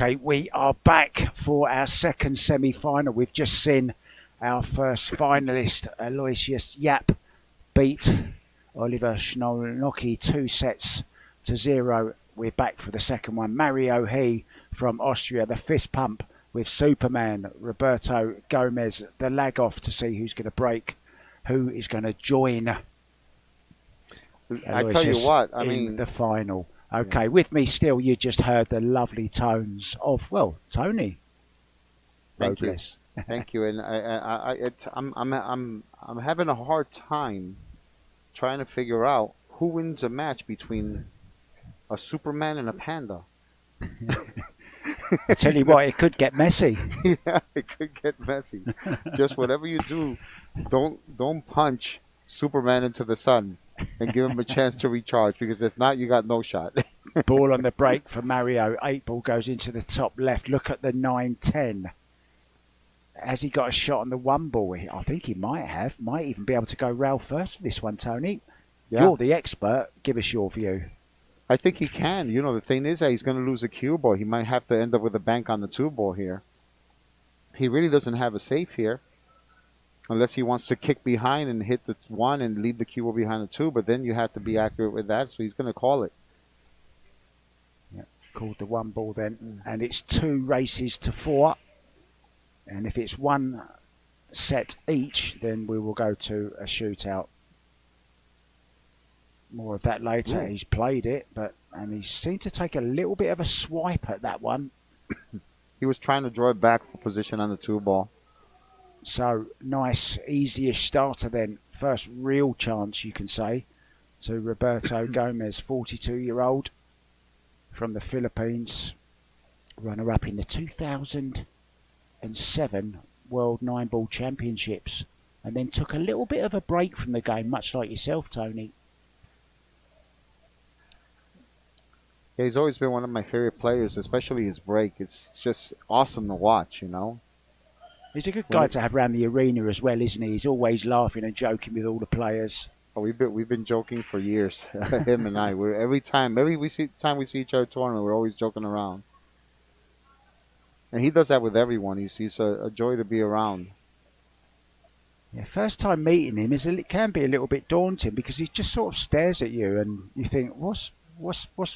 Okay, we are back for our second semi-final. We've just seen our first finalist, Aloysius Yap, beat Oliver Schnolnocky 2-0. We're back for the second one. Mario He from Austria, the fist pump with Superman, Roberto Gomez, the lag off to see who's going to break, who is going to join Aloysius I tell you what, in the final. Okay, with me still, you just heard the lovely tones of, well, Tony. Thank you. Robles. Thank you. And I'm having a hard time trying to figure out who wins a match between a Superman and a panda. I tell you what, it could get messy. Yeah, it could get messy. Just whatever you do, don't punch Superman into the sun and give him a chance to recharge, because if not, you got no shot. Ball on the break for Mario. 8 ball goes into the top left. Look at the 9-10. Has he got a shot on the 1 ball? I think he might have. Might even be able to go rail first for this one, Tony. Yeah. You're the expert. Give us your view. I think he can. You know, the thing is that he's going to lose a cue ball. He might have to end up with a bank on the 2 ball here. He really doesn't have a safe here, unless he wants to kick behind and hit the 1 and leave the cue ball behind the 2. But then you have to be accurate with that, so he's going to call it. Yeah, called the 1 ball then, and it's 2 races to 4. And if it's 1 set each, then we will go to a shootout. More of that later. Ooh. He's played it, and he seemed to take a little bit of a swipe at that one. He was trying to draw it back for position on the 2 ball. So, nice, easy-ish starter then. First real chance, you can say, to Roberto Gomez, 42-year-old from the Philippines. Runner-up in the 2007 World 9-Ball Championships. And then took a little bit of a break from the game, much like yourself, Tony. Yeah, he's always been one of my favorite players, especially his break. It's just awesome to watch, you know. He's a good guy to have around the arena as well, isn't he? He's always laughing and joking with all the players. Oh, we've been joking for years, him and I. Every time we see each other tournament, we're always joking around. And he does that with everyone. He's a joy to be around. Yeah, first time meeting him it can be a little bit daunting, because he just sort of stares at you and you think, what's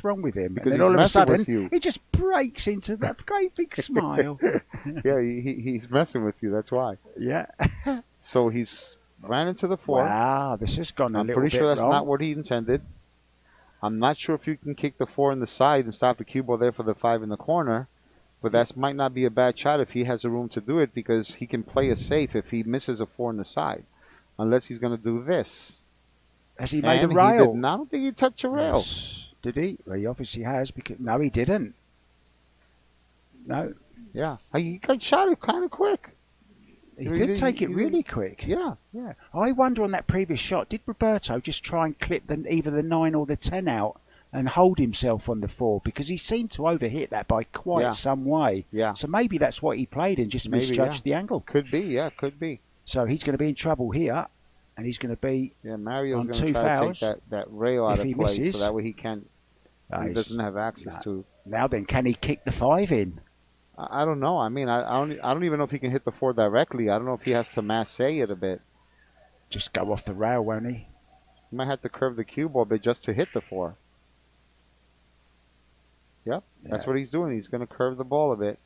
wrong with him? Because and then all of a sudden, you. He just breaks into that great big smile. Yeah, he's messing with you. That's why. Yeah. So he's ran into the 4. Wow, this has gone a little bit I'm pretty sure that's wrong. not what he intended. I'm not sure if you can kick the 4 in the side and stop the cue ball there for the 5 in the corner, but that might not be a bad shot if he has the room to do it, because he can play it safe if he misses a 4 in the side, unless he's going to do this. Has he made a rail? He did not. I don't think he touched a rail. Yes. Did he? Well, he obviously has. Because no, he didn't. No. Yeah. He got shot it kind of quick. He did take it really quick. Yeah. Yeah. I wonder on that previous shot, did Roberto just try and clip either the 9 or the 10 out and hold himself on the 4? Because he seemed to overhit that by quite some way. Yeah. So maybe that's what he played and just misjudged the angle. Could be. Yeah, could be. So he's going to be in trouble here. And he's going to be Mario's on going to 2 try fouls. to take that rail out of play, misses, so that way he can't. He doesn't have access to. Now then, can he kick the 5 in? I don't know. I mean, I don't even know if he can hit the 4 directly. I don't know if he has to masse it a bit. Just go off the rail, won't he? He might have to curve the cue ball a bit just to hit the 4. Yep, that's what he's doing. He's going to curve the ball a bit.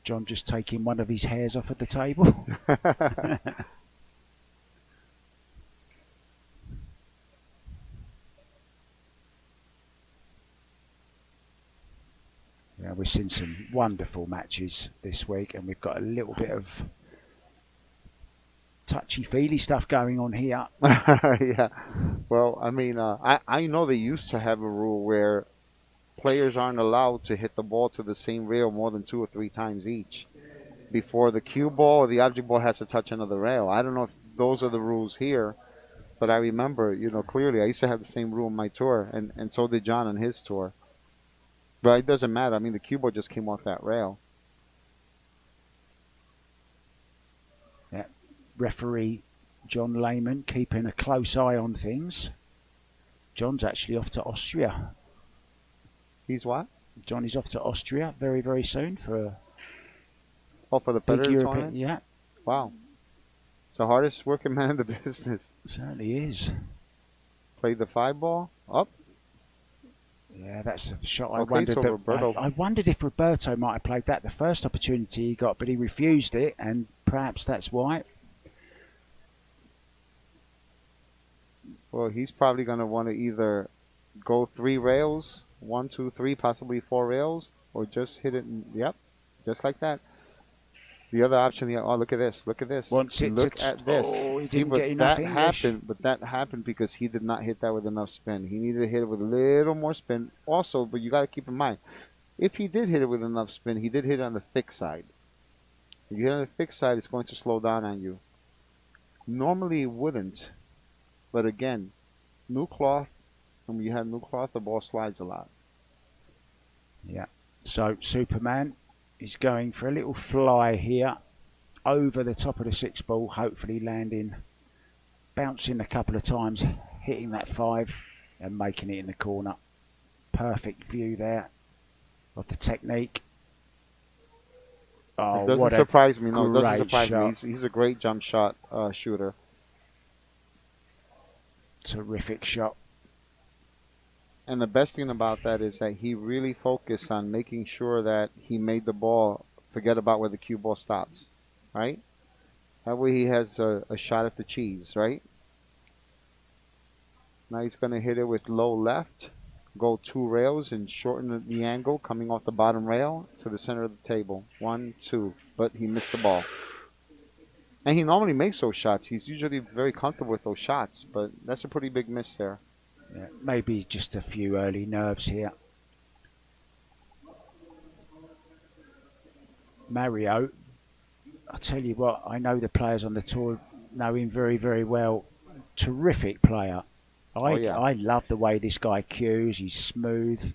John just taking one of his hairs off of the table. Yeah, we've seen some wonderful matches this week, and we've got a little bit of touchy-feely stuff going on here. Yeah. Well, I mean, I know they used to have a rule where players aren't allowed to hit the ball to the same rail more than 2 or 3 times each before the cue ball or the object ball has to touch another rail. I don't know if those are the rules here, but I remember, clearly I used to have the same rule on my tour, and so did John on his tour. But it doesn't matter. I mean, the cue ball just came off that rail. Yeah. Referee John Lehman keeping a close eye on things. John's actually off to Austria. He's what? John is off to Austria very, very soon for a for the big Predator European. tournament? Yeah, Wow. It's the hardest working man in the business. certainly is. Played the 5-ball. Up. Yeah, that's a shot. Okay, so Roberto. I wondered if Roberto might have played that the first opportunity he got, but he refused it, and perhaps that's why. Well, he's probably going to want to either go 3 rails, 1, 2, 3, possibly 4 rails, or just hit it. Yep, just like that. The other option, oh, look at this. Look at this. Look at this. Oh, he See, didn't but get enough that English. but that happened because he did not hit that with enough spin. He needed to hit it with a little more spin. Also, but you got to keep in mind, if he did hit it with enough spin, he did hit it on the thick side. If you hit it on the thick side, it's going to slow down on you. Normally, it wouldn't. But again, new cloth, and when you have new cloth, the ball slides a lot. Yeah. So Superman is going for a little fly here over the top of the 6 ball, hopefully landing, bouncing a couple of times, hitting that 5 and making it in the corner. Perfect view there of the technique. Oh, It doesn't surprise me. No, it doesn't surprise me. He's a great jump shot shooter. Terrific shot. And the best thing about that is that he really focused on making sure that he made the ball forget about where the cue ball stops, right? That way he has a shot at the cheese, right? Now he's going to hit it with low left, go 2 rails and shorten the angle coming off the bottom rail to the center of the table. 1, 2, but he missed the ball. And he normally makes those shots. He's usually very comfortable with those shots, but that's a pretty big miss there. Yeah, maybe just a few early nerves here. Mario, I tell you what, I know the players on the tour know him very, very well. Terrific player. I love the way this guy cues. He's smooth.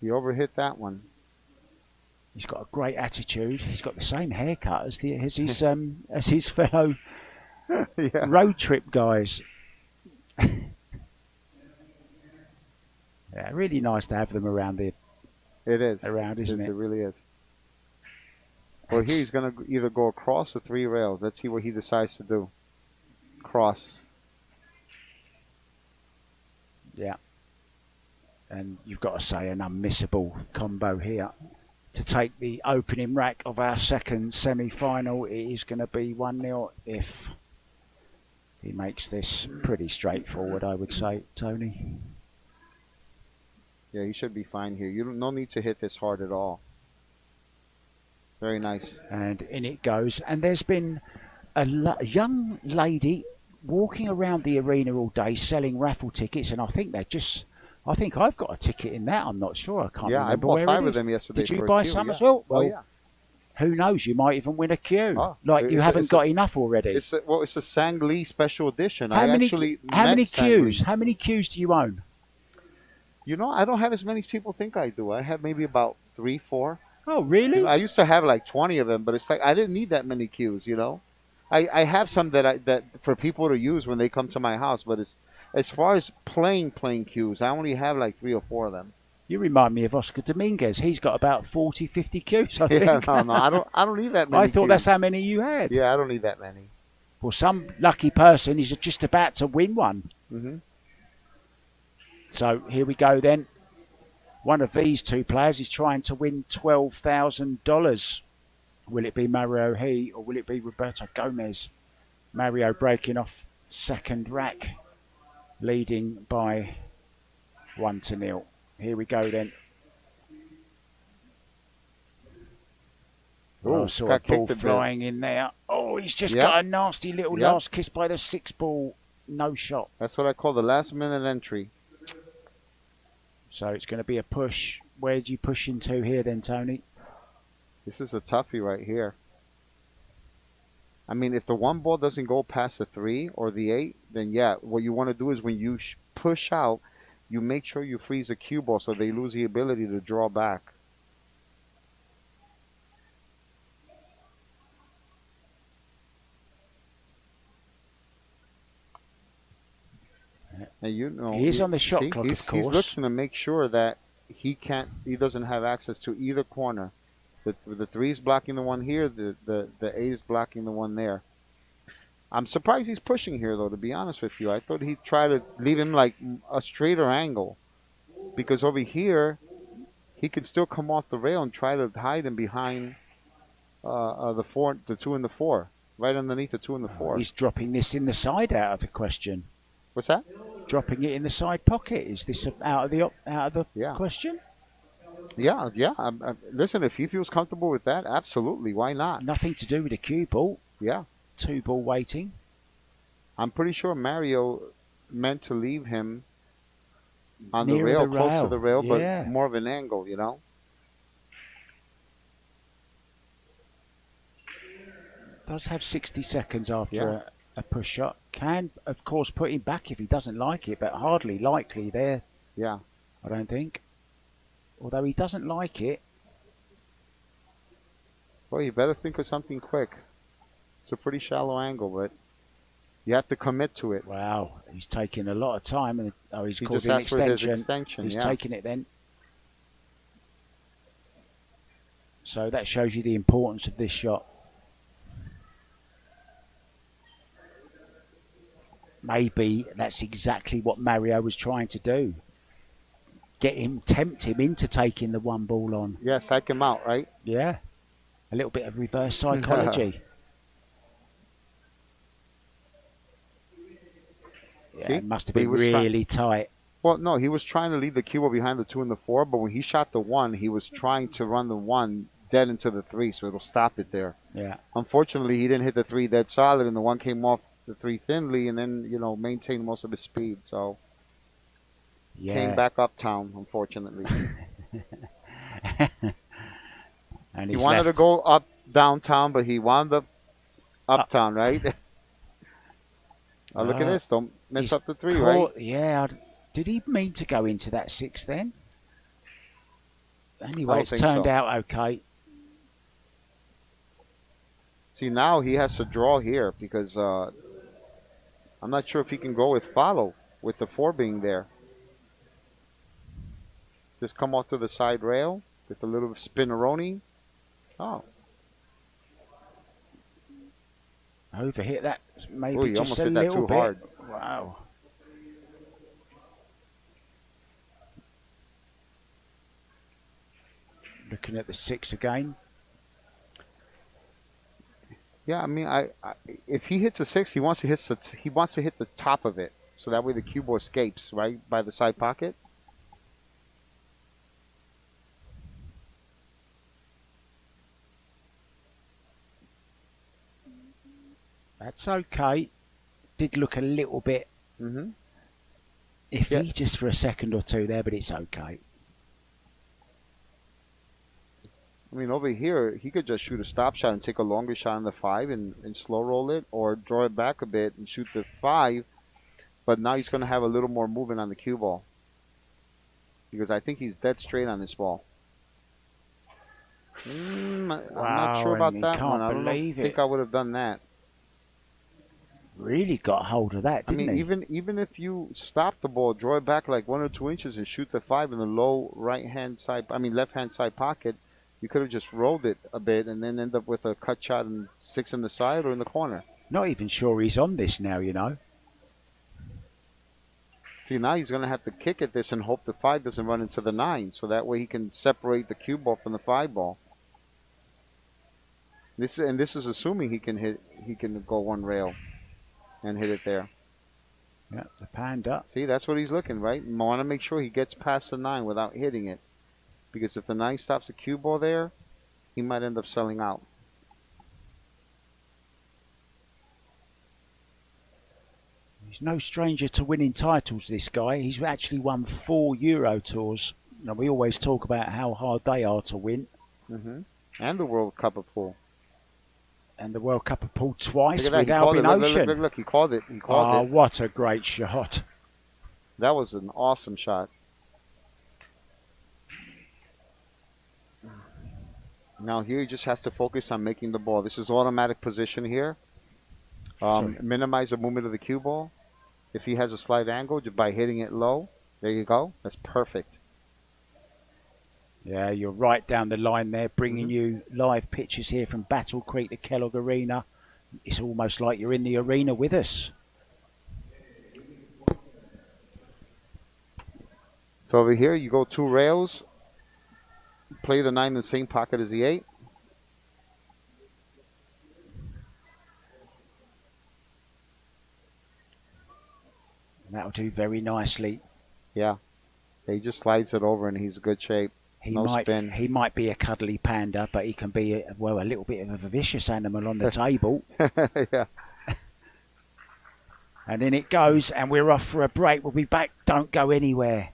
He overhit that one. He's got a great attitude. He's got the same haircut as his fellow road trip guys. Yeah, really nice to have them around the. It is. Around, isn't it? It really is. Well, here he's going to either go across or 3 rails. Let's see what he decides to do. Cross. Yeah. And you've got to say an unmissable combo here. To take the opening rack of our second semi-final, it is going to be 1-0 if he makes this pretty straightforward, I would say, Tony. Yeah, he should be fine here. No need to hit this hard at all. Very nice. And in it goes. And there's been a young lady walking around the arena all day selling raffle tickets, and I think I've got a ticket in that. I'm not sure. I can't remember. Yeah, I bought 5 of them yesterday. Did you buy some as well? Well, yeah. Who knows? You might even win a cue. Oh, you haven't got enough already. It's a Sang Lee special edition. How many cues? How many cues do you own? You know, I don't have as many as people think I do. I have maybe about 3, 4. Oh, really? You know, I used to have like 20 of them, but it's like I didn't need that many cues, you know. I have some that for people to use when they come to my house, but it's as far as playing cues, I only have like 3 or 4 of them. You remind me of Oscar Dominguez. He's got about 40, 50 cues, I think. No, I don't need that many. I thought cues. That's how many you had. Yeah, I don't need that many. Well, some lucky person is just about to win one. Mm-hmm. So here we go then. One of these 2 players is trying to win $12,000. Will it be Mario He or will it be Roberto Gomez? Mario breaking off second rack, leading by 1-0. Here we go then. Ooh, I saw a ball flying in there. Oh, he's just got a nasty little last kiss by the 6 ball. No shot. That's what I call the last minute entry. So it's going to be a push. Where do you push into here then, Tony? This is a toughie right here. I mean, if the 1 ball doesn't go past the 3 or the 8, then yeah, what you want to do is when you push out, you make sure you freeze the cue ball so they lose the ability to draw back. And you know, He is on the shot clock, of he's course. looking to make sure that he doesn't have access to either corner. The 3 is blocking the one here. The 8 is blocking the one there. I'm surprised he's pushing here, though, to be honest with you. I thought he'd try to leave him like a straighter angle, because over here he could still come off the rail and try to hide him behind the 2 and the 4, right underneath the 2 and the 4. He's dropping this in the side out of the question. What's that? Dropping it in the side pocket. Is this out of the question? Yeah. Listen, if he feels comfortable with that, absolutely. Why not? Nothing to do with the cue ball. Yeah. 2 ball waiting. I'm pretty sure Mario meant to leave him on the Nearer rail, the close to rail. the rail, Yeah. but more of an angle, you know? Does have 60 seconds after a push shot. Can, of course, put him back if he doesn't like it, but hardly likely there. Yeah. I don't think. Although he doesn't like it. Well, you better think of something quick. It's a pretty shallow angle, but you have to commit to it. Wow, he's taking a lot of time, and he's He called just an asked for his extension. extension. He's Yeah. taking it then. So that shows you the importance of this shot. Maybe that's exactly what Mario was trying to do. Tempt him into taking the 1 ball on. Yeah, psych him out, right? Yeah. A little bit of reverse psychology. Yeah, See? it must have But he been was really tight. Well, no, he was trying to leave the cue ball behind the 2 and the 4, but when he shot the 1, he was trying to run the 1 dead into the 3, so it'll stop it there. Yeah. Unfortunately, he didn't hit the 3 dead solid, and the 1 came off the 3 thinly, and then, maintained most of his speed. So came back uptown, unfortunately. And he wanted to go up downtown, but he wound up uptown, right? Look at this. Don't mess up the 3, right? Yeah. Did he mean to go into that 6 then? Anyway, it's turned out okay. See, now he has to draw here because I'm not sure if he can go with follow with the 4 being there. Just come off to the side rail with a little spinneroni. Oh. Overhit that maybe Ooh, he just almost a hit that little too bit. hard. Wow. Looking at the 6 again. Yeah, I mean, if he hits a 6, he wants to hit the top of it, so that way the cue ball escapes right by the side pocket. That's okay. Did look a little bit iffy just for a second or 2 there, but it's okay. I mean, over here, he could just shoot a stop shot and take a longer shot on the 5 and slow roll it, or draw it back a bit and shoot the 5. But now he's going to have a little more movement on the cue ball, because I think he's dead straight on this ball. I'm not sure about that one. I don't think I would have done that. Really got hold of that, didn't he? Even if you stop the ball, draw it back like 1 or 2 inches and shoot the 5 in the low left-hand side pocket, you could have just rolled it a bit and then end up with a cut shot and 6 in the side or in the corner. Not even sure he's on this now, See, now he's going to have to kick at this and hope the 5 doesn't run into the 9, so that way he can separate the cue ball from the 5 ball. This is assuming he can go 1 rail and hit it there. Yeah, the panda. See, that's what he's looking, right? You want to make sure he gets past the 9 without hitting it, because if the 9 stops the cue ball there, he might end up selling out. He's no stranger to winning titles, this guy. He's actually won 4 Euro Tours. We always talk about how hard they are to win. And the World Cup of Pool. And the World Cup of Pool twice Look with Albin Ocean. Look, he called it. He called it. What a great shot. That was an awesome shot. Now here he just has to focus on making the ball. This is automatic position here. Minimize the movement of the cue ball. If he has a slight angle, just by hitting it low, there you go. That's perfect. Yeah, you're right down the line there, bringing you live pictures here from Battle Creek to Kellogg Arena. It's almost like you're in the arena with us. So over here, you go 2 rails, play the 9 in the same pocket as the 8. And that'll do very nicely. Yeah. He just slides it over and he's in good shape. He No might spin. he might be a cuddly panda, but he can be a little bit of a vicious animal on the table. Yeah. And in it goes, and we're off for a break. We'll be back. Don't go anywhere.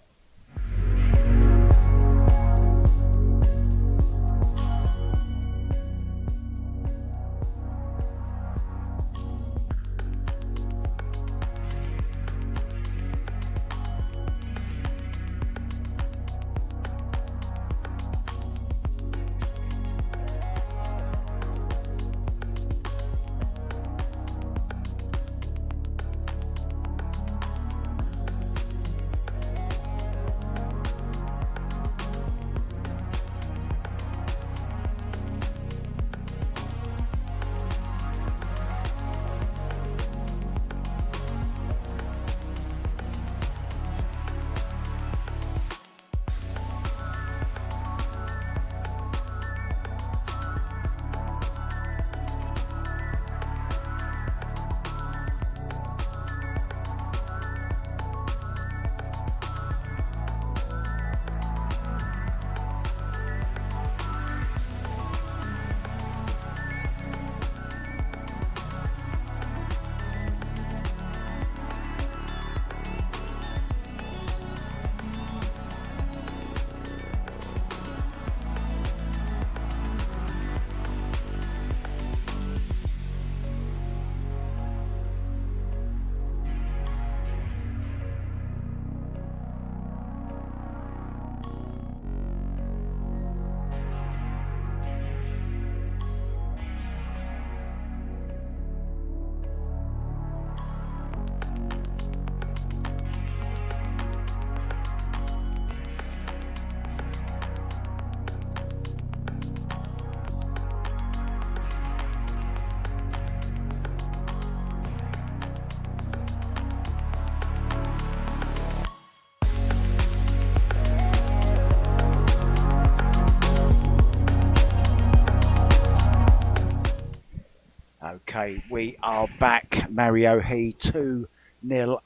Okay, we are back. Mario He 2-0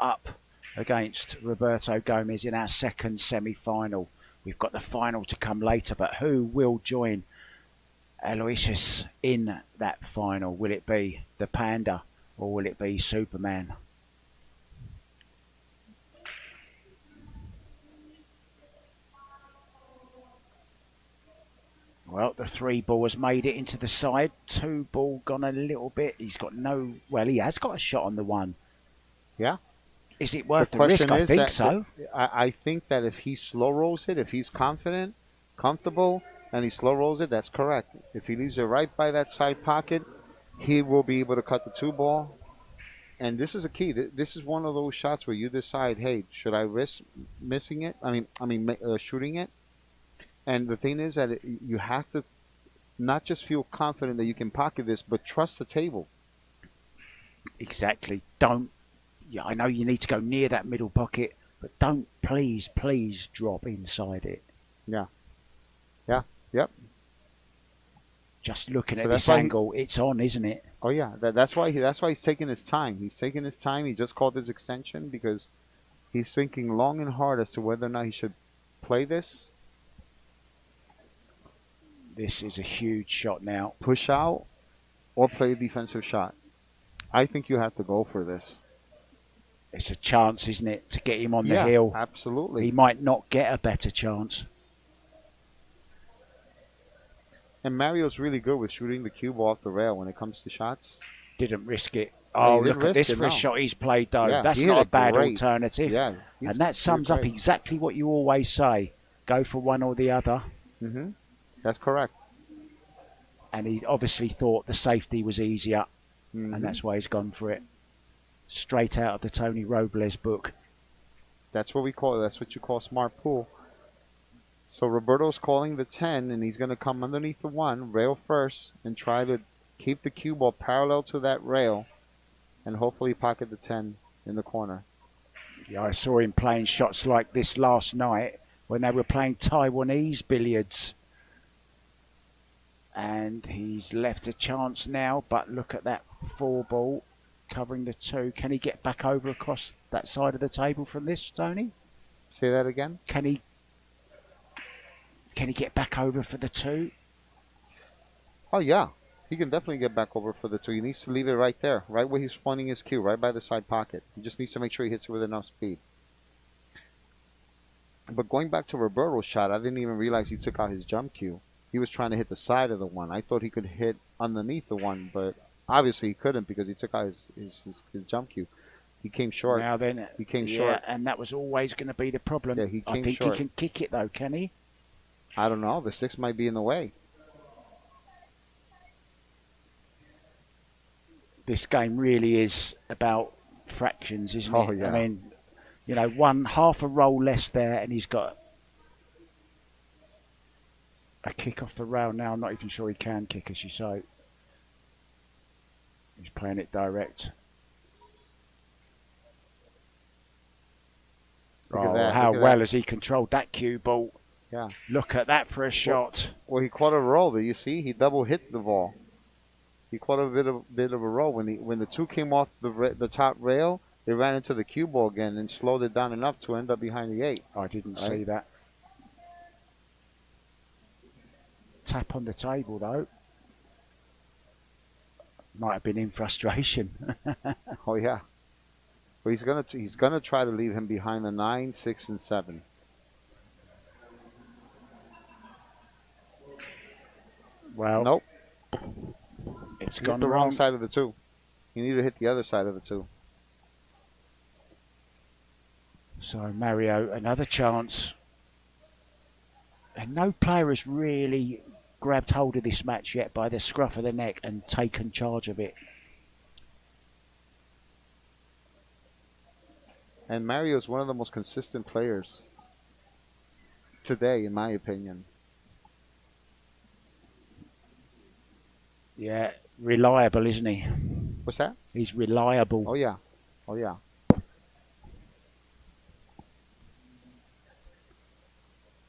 up against Roberto Gomez in our second semi-final. We've got the final to come later, but who will join Aloysius in that final? Will it be the Panda or will it be Superman? Well, the 3-ball has made it into the side. 2-ball gone a little bit. He's got no... Well, he has got a shot on the 1. Yeah. Is it worth the risk? I think so. I think that if he slow rolls it, if he's confident, comfortable, and he slow rolls it, that's correct. If he leaves it right by that side pocket, he will be able to cut the 2-ball. And this is a key. This is one of those shots where you decide, hey, should I risk missing it? Shooting it? And the thing is that you have to not just feel confident that you can pocket this, but trust the table. Exactly. Yeah, I know you need to go near that middle pocket, but don't please drop inside it. Yeah. Yeah. Yep. Just looking at this angle, it's on, isn't it? Oh yeah. That's why he's taking his time. He's taking his time. He just called his extension because he's thinking long and hard as to whether or not he should play this. This is a huge shot now. Push out or play a defensive shot. I think you have to go for this. It's a chance, isn't it, to get him on the hill? Absolutely. He might not get a better chance. And Mario's really good with shooting the cue ball off the rail when it comes to shots. Didn't risk it. Oh, look at this for a shot he's played, though. Yeah, that's not a bad alternative. Yeah, and that sums up exactly what you always say. Go for one or the other. Mm-hmm. That's correct. And he obviously thought the safety was easier, and that's why he's gone for it. straight out of the Tony Robles book. That's what we call it. That's what you call smart pool. So Roberto's calling the 10, and he's going to come underneath the 1, rail first, and try to keep the cue ball parallel to that rail, and hopefully pocket the 10 in the corner. Yeah, I saw him playing shots like this last night when they were playing Taiwanese billiards. And he's left a chance now, but look at that 4 ball covering the 2. Can he get back over across that side of the table from this, Tony? Say that again? Can he get back over for the 2? Oh, yeah. He can definitely get back over for the 2. He needs to leave it right there, right where he's pointing his cue, right by the side pocket. He just needs to make sure he hits it with enough speed. But going back to Roberto's shot, I didn't even realize he took out his jump cue. He was trying to hit the side of the 1. I thought he could hit underneath the 1, but obviously he couldn't because he took out his jump cue. He came short. Now then, he came short. And that was always going to be the problem. Yeah, he came I think short. he can kick it though, can he? I don't know. The 6 might be in the way. This game really is about fractions, isn't it? Oh, yeah. I mean, you know, half a roll less there, and he's got a kick off the rail now. I'm not even sure he can kick, as you say. He's playing it direct. Look at that. How Look at well that. has he controlled that cue ball? Yeah. Look at that for a shot. Well, he caught a roll. Do you see? He double hit the ball. He caught a bit of a roll when the 2 came off the top rail. They ran into the cue ball again and slowed it down enough to end up behind the 8. I didn't see that. Tap on the table though. Might have been in frustration. Oh yeah. But he's gonna try to leave him behind the 9, 6, and 7. Well, nope. It's He gone hit the wrong wrong side of the 2. You need to hit the other side of the 2. So Mario, another chance. And no player has really grabbed hold of this match yet by the scruff of the neck and taken charge of it. And Mario is one of the most consistent players today, in my opinion. Yeah, reliable, isn't he? What's that? He's reliable. Oh yeah. Oh yeah.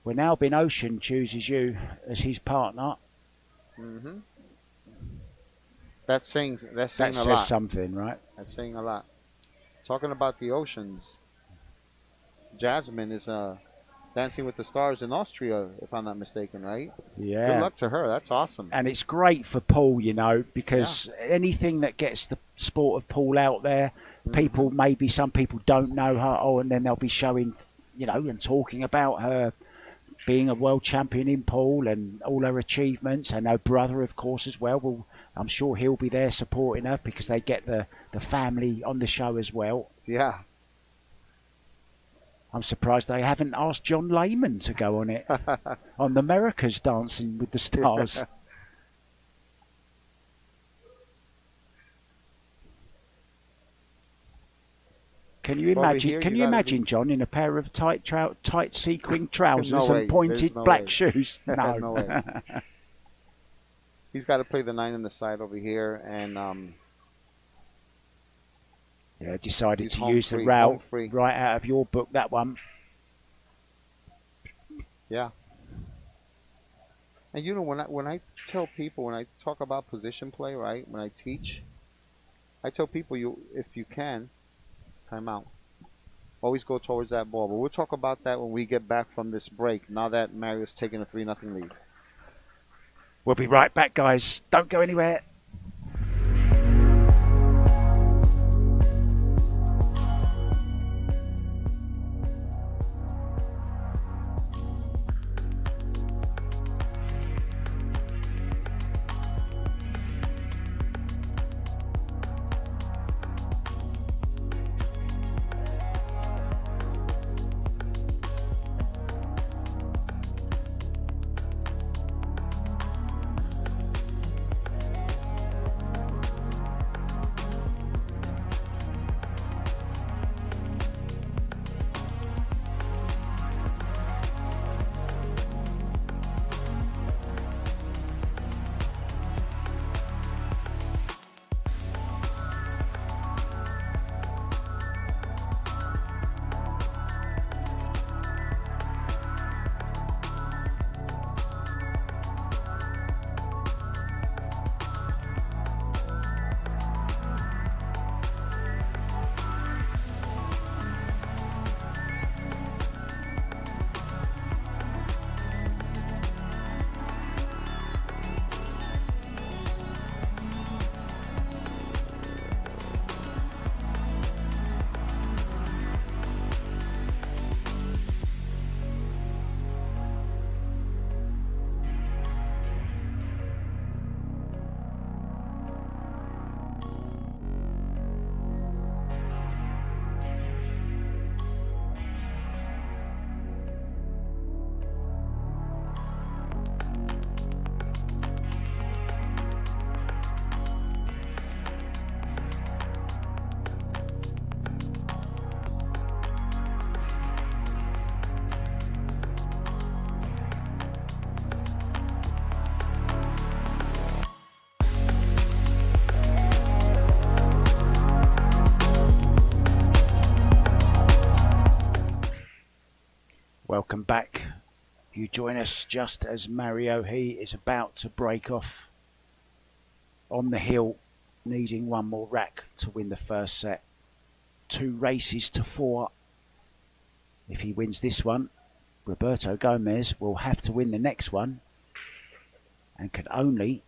Well, now Ben Ocean chooses you as his partner. Mm-hmm. That's saying a lot. That says something, right? That's saying a lot. Talking about the oceans, Jasmine is Dancing with the Stars in Austria, if I'm not mistaken, right? Yeah. Good luck to her. That's awesome. And it's great for pool, you know, because anything that gets the sport of pool out there, people, maybe some people don't know her, and then they'll be showing, you know, and talking about her being a world champion in pool and all her achievements, and her brother, of course, as well. Well, I'm sure he'll be there supporting her because they get the family on the show as well. Yeah. I'm surprised they haven't asked John Lehman to go on it, on the Americas Dancing with the Stars. Can you imagine? Can you imagine John in a pair of tight sequin trousers and pointed black shoes? No. No way. He's got to play the 9 on the side over here, and yeah, decided to use the route right out of your book. That one. Yeah. And you know, when I tell people, when I talk about position play, right? When I teach, I tell people, if you can, time out. Always go towards that ball. But we'll talk about that when we get back from this break. Now that Mario's taking a 3-0 lead. We'll be right back, guys. Don't go anywhere. Welcome back. You join us just as Mario He is about to break off on the hill, needing one more rack to win the first set. 2 races to 4. If he wins this one, Roberto Gomez will have to win the next one and can only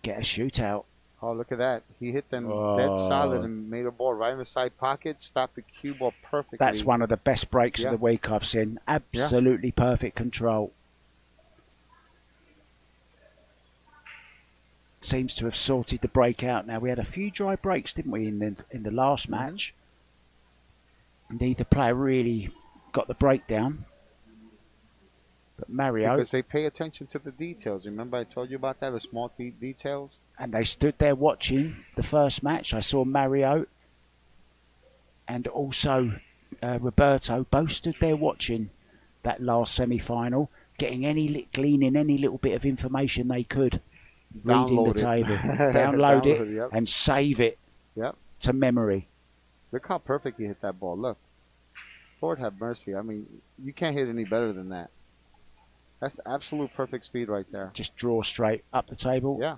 get a shootout. Oh, look at that. He hit them dead solid and made a ball right in the side pocket, stopped the cue ball perfectly. That's one of the best breaks of the week I've seen. Absolutely perfect control. Seems to have sorted the break out now. We had a few dry breaks, didn't we, in the last match? Neither player really got the breakdown. But Mario... Because they pay attention to the details. Remember I told you about that, the small details? And they stood there watching the first match. I saw Mario and also Roberto both stood there watching that last semi-final, getting gleaning any little bit of information they could, reading the table. Download it and save it to memory. Look how perfect he hit that ball. Look. Lord have mercy. I mean, you can't hit any better than that. That's absolute perfect speed right there. Just draw straight up the table. Yeah.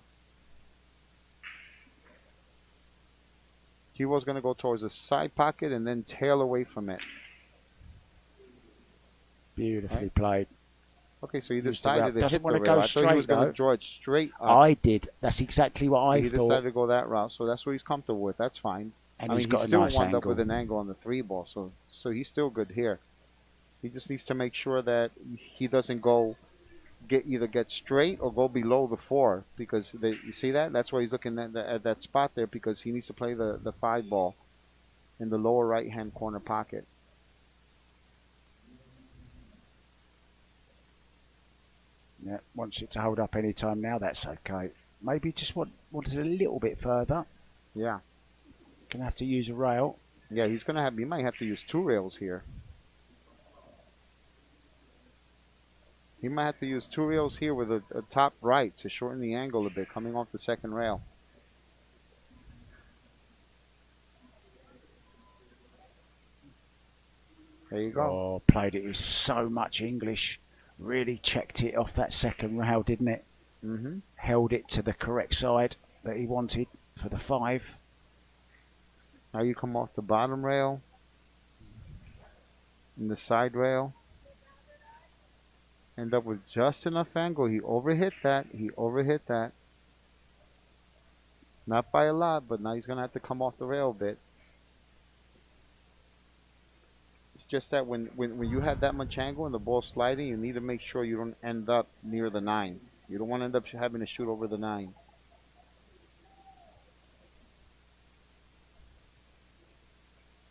He was going to go towards the side pocket and then tail away from it. Beautifully played. Okay, so he decided to hit the rail. I thought he was going to draw it straight up. I did. That's exactly what I thought. He decided to go that route, so that's what he's comfortable with. That's fine. And I mean, he's got he still a nice wound up angle. with an angle on the 3 ball, so he's still good here. He just needs to make sure that he doesn't either get straight or go below the 4, because you see that? That's why he's looking at that spot there, because he needs to play the 5 ball in the lower right-hand corner pocket. Yeah, wants it to hold up any time now. That's okay. Maybe just wants it a little bit further. Yeah. Gonna have to use a rail. Yeah, he might have to use 2 rails here. He might have to use 2 rails here with a top right to shorten the angle a bit coming off the second rail. There you go. Oh, played it with so much English. Really checked it off that second rail, didn't it? Mm-hmm. Held it to the correct side that he wanted for the 5. Now you come off the bottom rail and the side rail. End up with just enough angle. He overhit that. Not by a lot, but now he's going to have to come off the rail a bit. It's just that when you have that much angle and the ball's sliding, you need to make sure you don't end up near the 9. You don't want to end up having to shoot over the 9.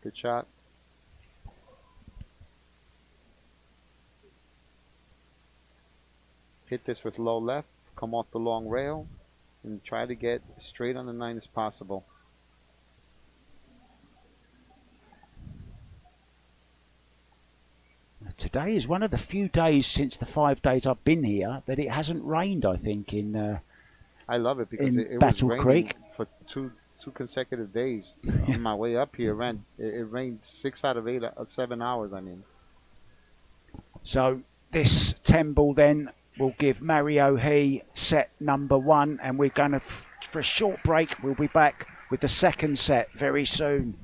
Good shot. Hit this with low left, come off the long rail, and try to get straight on the 9 as possible. Today is one of the few days since the 5 days I've been here that it hasn't rained, I think, I love it because it was Battle raining Creek for two consecutive days. On my way up here, it rained 6 out of 7 hours, I mean. So this 10 ball then will give Mario He set number 1, and we're going to, for a short break, we'll be back with the second set very soon.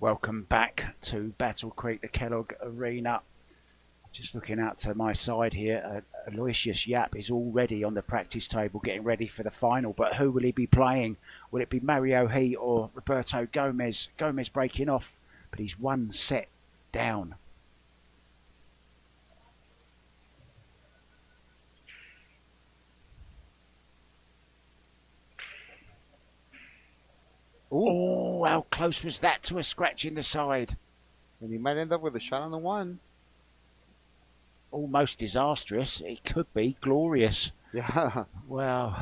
Welcome back to Battle Creek, the Kellogg Arena. Just looking out to my side here, Aloysius Yap is already on the practice table getting ready for the final. But who will he be playing? Will it be Mario He or Roberto Gomez? Gomez breaking off, but he's one set down. Ooh. Oh, how close was that to a scratch in the side? And he might end up with a shot on the one. Almost disastrous. It could be glorious. Yeah. Wow.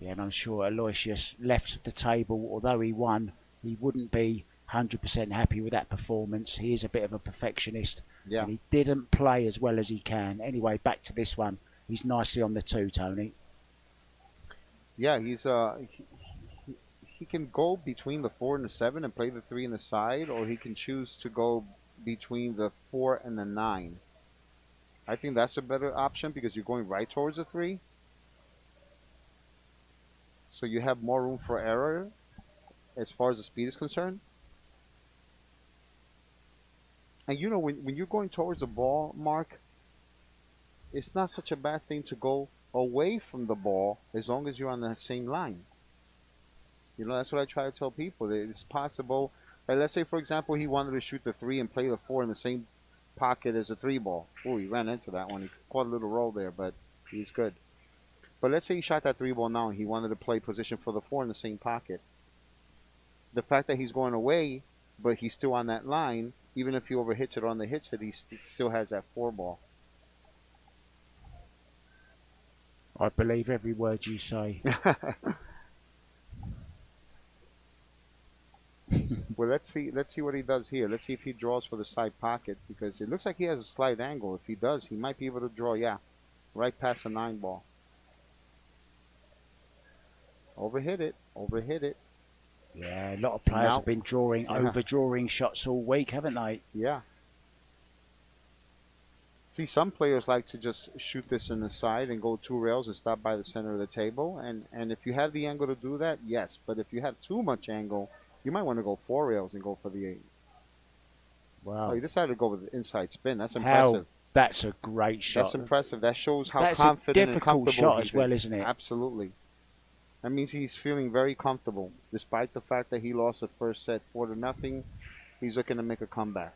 Yeah, and I'm sure Aloysius left the table, although he won, he wouldn't be 100% happy with that performance. He is a bit of a perfectionist, and he didn't play as well as he can. Anyway, back to this one. He's nicely on the 2, Tony. Yeah, he's he can go between the 4 and the 7 and play the 3 in the side, or he can choose to go between the 4 and the 9. I think that's a better option because you're going right towards the 3. So you have more room for error as far as the speed is concerned. And you know, when you're going towards the ball, Mark, it's not such a bad thing to go away from the ball as long as you're on that same line. You know, that's what I try to tell people. That it's possible. Like, let's say, for example, he wanted to shoot the 3 and play the 4 in the same pocket as a 3 ball. Oh, he ran into that one. He caught a little roll there, but he's good. But let's say he shot that 3 ball now and he wanted to play position for the 4 in the same pocket. The fact that he's going away, but he's still on that line, even if he overhits it or underhits it, he still has that 4 ball. I believe every word you say. Well, let's see what he does here. Let's see if he draws for the side pocket, because it looks like he has a slight angle. If he does, he might be able to draw, right past the 9 ball. Overhit it. Yeah, a lot of players have been overdrawing shots all week, haven't they? Yeah. See, some players like to just shoot this in the side and go 2 rails and stop by the center of the table. And if you have the angle to do that, yes. But if you have too much angle, you might want to go 4 rails and go for the 8. Wow. Oh, he decided to go with the inside spin. That's impressive. That's a great shot. That's impressive. That shows how That's confident a and difficult comfortable shot as well, isn't it? Absolutely. That means he's feeling very comfortable. Despite the fact that he lost the first set 4-0, he's looking to make a comeback.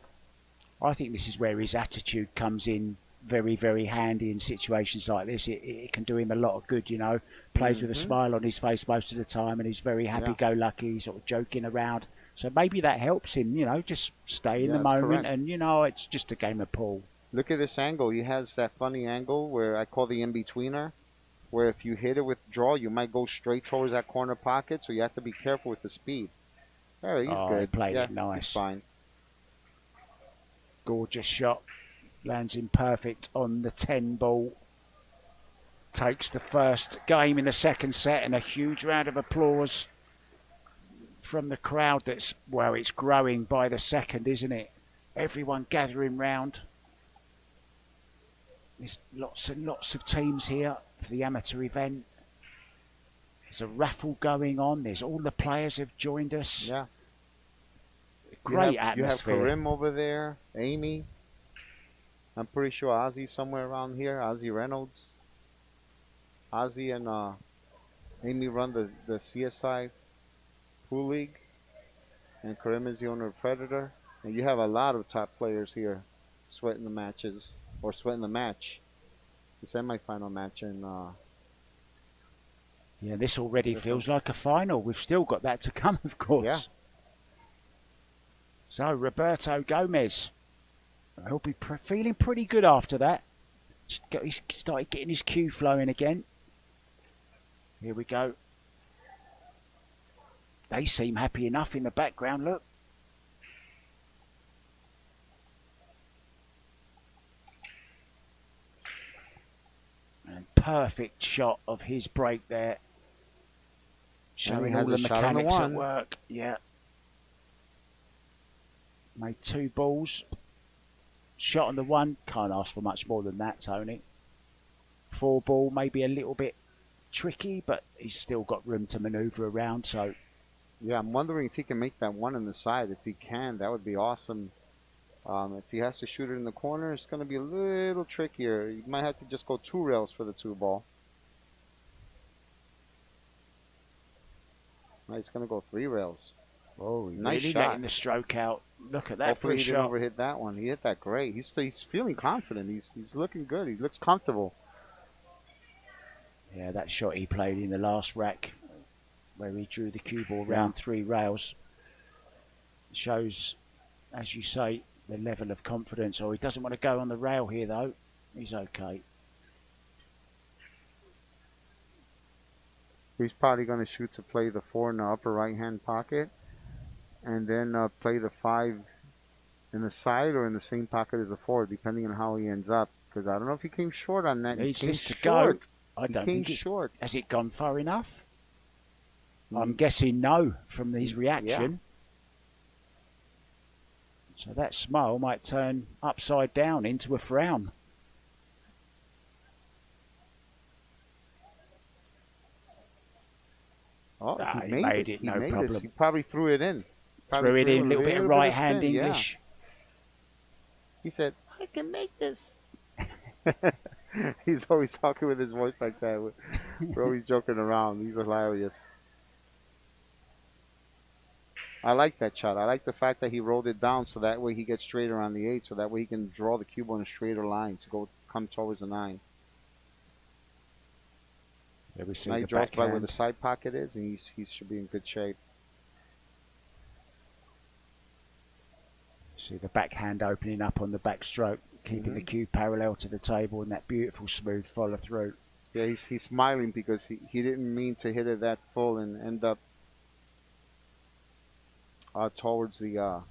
I think this is where his attitude comes in very, very handy in situations like this. It can do him a lot of good, you know. Plays with a smile on his face most of the time, and he's very happy-go-lucky, sort of joking around. So maybe that helps him, you know, just stay in the moment. Correct. And, you know, it's just a game of pool. Look at this angle. He has that funny angle where I call the in-betweener, where if you hit it with draw, you might go straight towards that corner pocket, so you have to be careful with the speed. All right, he's good. He played it nice. He's fine. Gorgeous shot. Lands in perfect on the 10 ball. Takes the first game in the second set, and a huge round of applause from the crowd. That's, well, it's growing by the second, isn't it? Everyone gathering round. There's lots and lots of teams here for the amateur event. There's a raffle going on. There's all the players have joined us. Yeah. Great atmosphere. You have Karim over there, Amy. I'm pretty sure Ozzy's somewhere around here. Ozzy Reynolds. Ozzy and Amy run the CSI Pool League. And Karim is the owner of Predator. And you have a lot of top players here sweating the matches. Or sweating the match. The semifinal match. And yeah, this already feels like a final. We've still got that to come, of course. Yeah. So, Roberto Gomez. He'll be feeling pretty good after that. He's started getting his cue flowing again. Here we go. They seem happy enough in the background, look. And perfect shot of his break there. Showing all the mechanics at work. Yeah. Made 2 balls. shot on the one. Can't ask for much more than that, Tony. 4 ball, maybe a little bit tricky, but he's still got room to manoeuvre around. So yeah, I'm wondering if he can make that one on the side. If he can, that would be awesome. If he has to shoot it in the corner, it's going to be a little trickier. You might have to just go 2 rails for the 2 ball. No, he's going to go 3 rails. oh, Nice really shot. letting the stroke out. Look at that Hopefully for a he didn't shot. overhit that one. He hit that great. He's feeling confident. He's looking good. He looks comfortable. Yeah, that shot he played in the last rack where he drew the cue ball round 3 rails shows, as you say, the level of confidence. Oh, he doesn't want to go on the rail here, though. He's okay. He's probably going to shoot to play the 4 in the upper right-hand pocket and then play the 5 in the side or in the same pocket as the 4, depending on how he ends up. Because I don't know if he came short on that. Needs he came this to short. go. I don't he came think it's short. Has it gone far enough? I'm guessing no from his reaction. Yeah. So that smile might turn upside down into a frown. Oh, he made it, He no made problem. this. He probably threw it in. Threw it in, a little bit of right hand spin, yeah. English. He said, I can make this. He's always talking with his voice like that. We're always joking around. He's hilarious. I like that shot. I like the fact that he rolled it down so that way he gets straighter on the 8, so that way he can draw the cube on a straighter line to come towards the 9. Yeah, we see Now he the draws by where backhand. the side pocket is, and he should be in good shape. See the backhand opening up on the backstroke, keeping the cue parallel to the table and that beautiful smooth follow through. Yeah, he's smiling because he didn't mean to hit it that full and end up towards the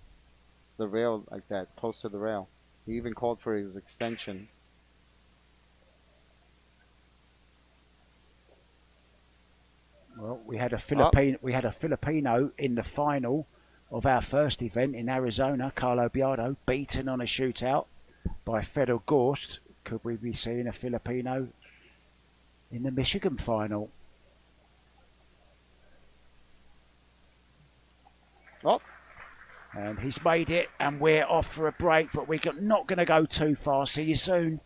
rail like that, close to the rail. He even called for his extension. Well, we had a Filipino in the final of our first event in Arizona, Carlo Biardo, beaten on a shootout by Fedor Gorst. Could we be seeing a Filipino in the Michigan final? Oh, And he's made it, and we're off for a break, but we're not going to go too far. See you soon.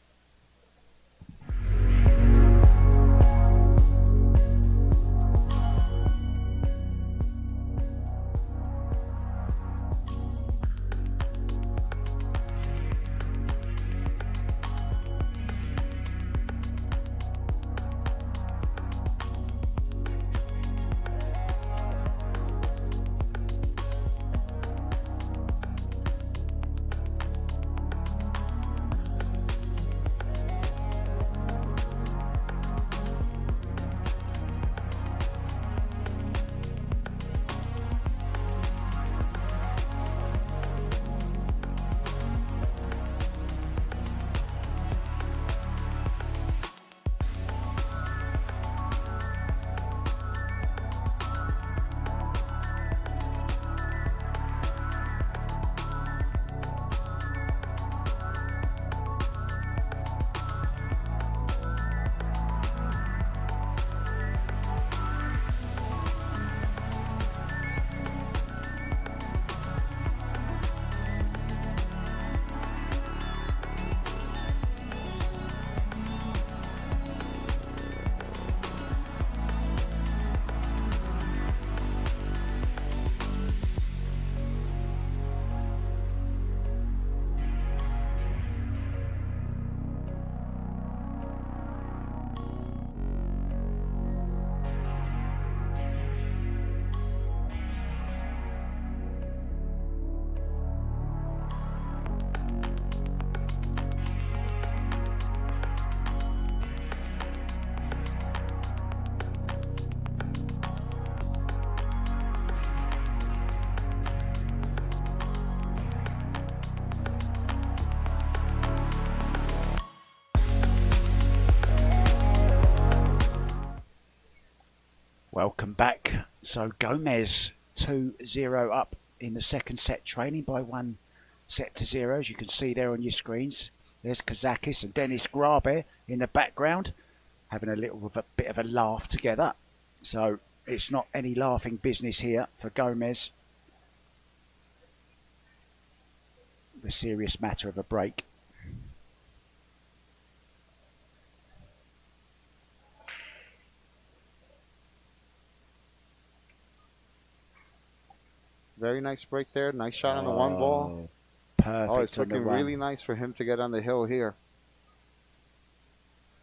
Welcome back. So Gomez 2-0 up in the second set, trailing by 1 set to 0, as you can see there on your screens. There's Kazakis and Dennis Grabe in the background, having a bit of a laugh together. So it's not any laughing business here for Gomez. The serious matter of a break. Very nice break there. Nice shot on the one ball. Perfect. Oh, it's looking really nice for him to get on the hill here.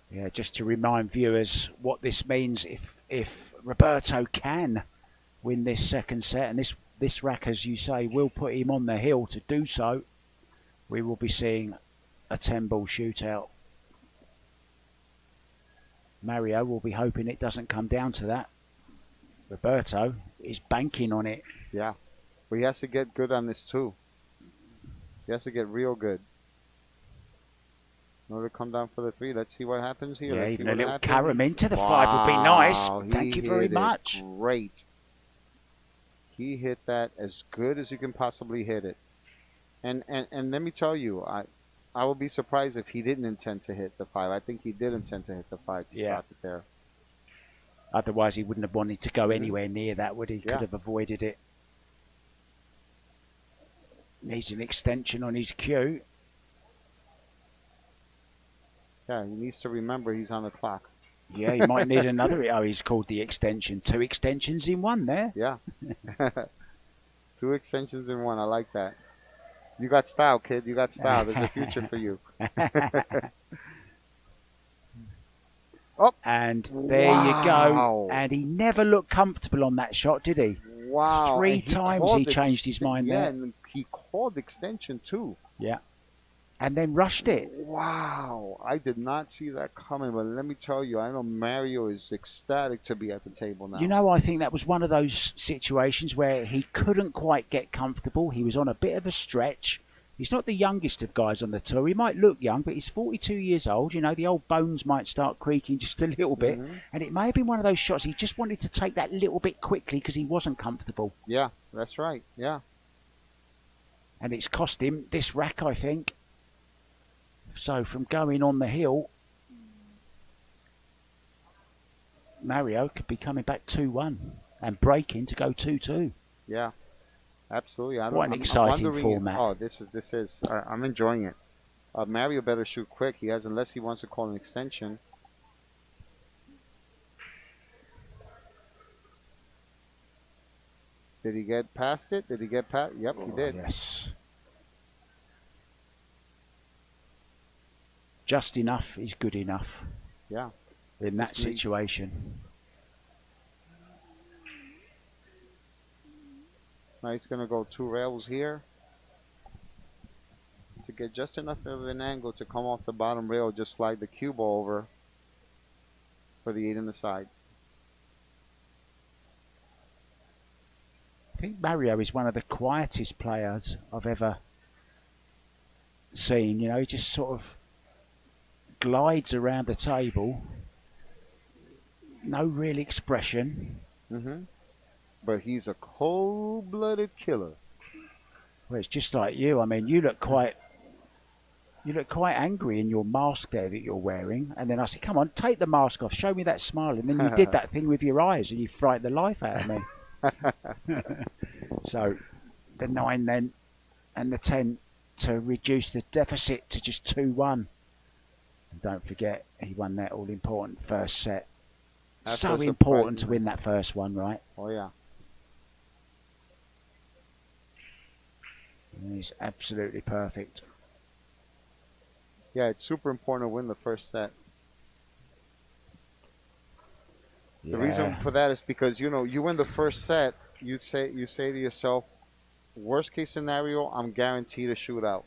Yeah, just to remind viewers what this means if Roberto can win this second set, and this rack, as you say, will put him on the hill to do so, we will be seeing a 10-ball shootout. Mario will be hoping it doesn't come down to that. Roberto is banking on it. Yeah, but he has to get good on this too. He has to get real good in order to come down for the 3. Let's see what happens here. Yeah, Let's even see a what little happens. carom into the 5 would be nice. He Thank you very hit it much. Great. He hit that as good as you can possibly hit it. And let me tell you, I would be surprised if he didn't intend to hit the 5. I think he did intend to hit the 5 to stop it there. Otherwise, he wouldn't have wanted to go anywhere near that, would he? Could have avoided it. Needs an extension on his cue. Yeah, he needs to remember he's on the clock. Yeah, he might need another. Oh, he's called the extension. 2 extensions in 1 there. Yeah. 2 extensions in 1. I like that. You got style, kid. You got style. There's a future for you. Oh, and there you go. And he never looked comfortable on that shot, did he? Wow. 3 times he changed his mind there. Yeah, and he called extension too. Yeah. And then rushed it. Wow. I did not see that coming, but let me tell you, I know Mario is ecstatic to be at the table now. You know, I think that was one of those situations where he couldn't quite get comfortable. He was on a bit of a stretch. He's not the youngest of guys on the tour. He might look young, but he's 42 years old. You know, the old bones might start creaking just a little bit. And it may have been one of those shots he just wanted to take that little bit quickly because he wasn't comfortable. Yeah, that's right. Yeah. And it's cost him this rack, I think. So from going on the hill, Mario could be coming back 2-1 and breaking to go 2-2. Yeah. Absolutely. What an exciting format. Oh, this is. I'm enjoying it. Mario better shoot quick. He has, unless he wants to call an extension. Did he get past it? Did he get past? Yep, he did. Yes. Just enough is good enough. Yeah. In that situation. Now he's going to go 2 rails here to get just enough of an angle to come off the bottom rail, just slide the cue ball over for the 8 in the side. I think Mario is one of the quietest players I've ever seen. You know, he just sort of glides around the table. No real expression. But he's a cold-blooded killer. Well, it's just like you. I mean, you look quite angry in your mask there that you're wearing. And then I said, come on, take the mask off. Show me that smile. And then you did that thing with your eyes and you frightened the life out of me. So the 9 then and the 10 to reduce the deficit to just 2-1. And don't forget, he won that all-important first set. That's so important to win that first one, right? Oh, yeah. And he's absolutely perfect. Yeah, it's super important to win the first set. Yeah. The reason for that is because, you know, you win the first set, you say to yourself, worst case scenario, I'm guaranteed a shootout.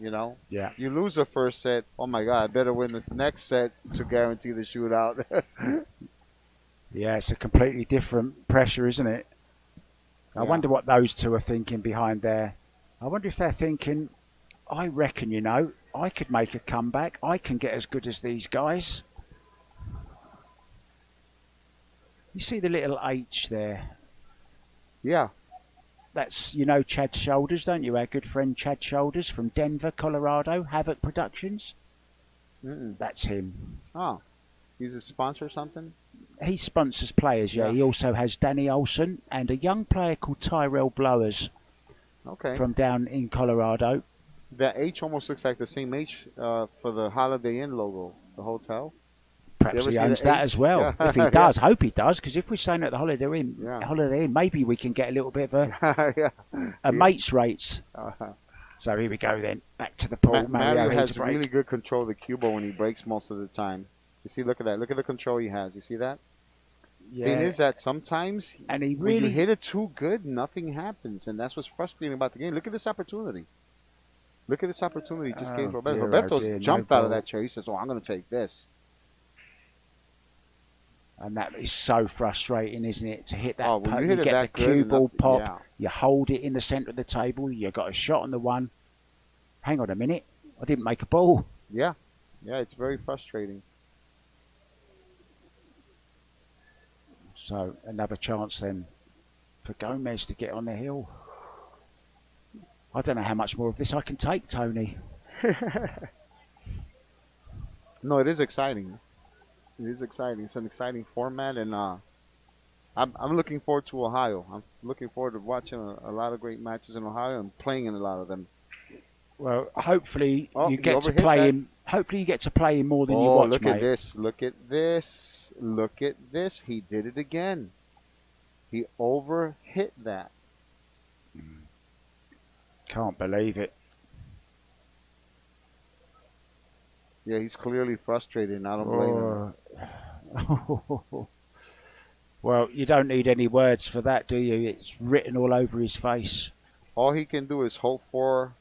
You know? Yeah. You lose the first set, oh my God, I better win this next set to guarantee the shootout. Yeah, it's a completely different pressure, isn't it? I wonder what those two are thinking behind there. I wonder if they're thinking, I reckon, you know, I could make a comeback. I can get as good as these guys. You see the little H there? Yeah. That's, you know, Chad Shoulders, don't you? Our good friend Chad Shoulders from Denver, Colorado, Havoc Productions. Mm-mm. That's him. Oh, he's a sponsor or something? He sponsors players, yeah. Yeah. He also has Danny Olson and a young player called Tyrell Blowers Okay. from down in Colorado. That H almost looks like the same H for the Holiday Inn logo, the hotel. You Perhaps ever he see owns the that H? as well. Yeah. If he does, hope he does, because if we're staying at the Yeah. Holiday Inn, maybe we can get a little bit of Yeah. a mate's rates. Uh-huh. So here we go then. Back to the pool. Mario here's has a break. really good control of the cue ball when he breaks most of the time. You see, look at that. Look at the control he has. You see that? Yeah. Thing is that sometimes And he when you really hit it too good, nothing happens. And that's what's frustrating about the game. Look at this opportunity. Look at this opportunity he just gave Roberto. dear, Roberto dear, jumped no out of ball. that chair. He says, oh, I'm going to take this. And that is so frustrating, isn't it? To hit that, Oh, when putt, you hit it get that the good cue and ball nothing- pop, yeah. you hold it in the centre of the table, you got a shot on the one. Hang on a minute, I didn't make a ball. Yeah. Yeah, it's very frustrating. So another chance then for Gomez to get on the hill. I don't know how much more of this I can take, Tony. No, it is exciting. It is exciting. It's an exciting format, and I'm looking forward to Ohio. I'm looking forward to watching a lot of great matches in Ohio and playing in a lot of them. Well, hopefully Oh, you he get to overhit play that. him. Hopefully you get to play him more than you Oh, watch, look mate. at this. Look at this. Look at this. He did it again. He overhit that. Can't believe it. Yeah, he's clearly frustrated, and I don't blame him. Oh. Well, you don't need any words for that, do you? It's written all over his face. All he can do is hope for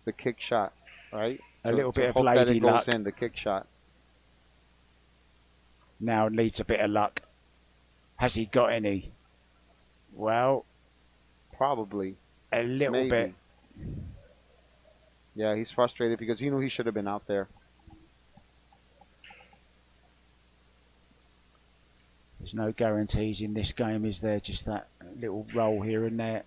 the kick shot, right? A little bit of hope that lady it goes luck. in, the kick shot. Now needs a bit of luck. Has he got any? Well, Probably. a little Maybe. bit. Yeah, he's frustrated because he knew he should have been out there. There's no guarantees in this game, is there? Just that little roll here and there.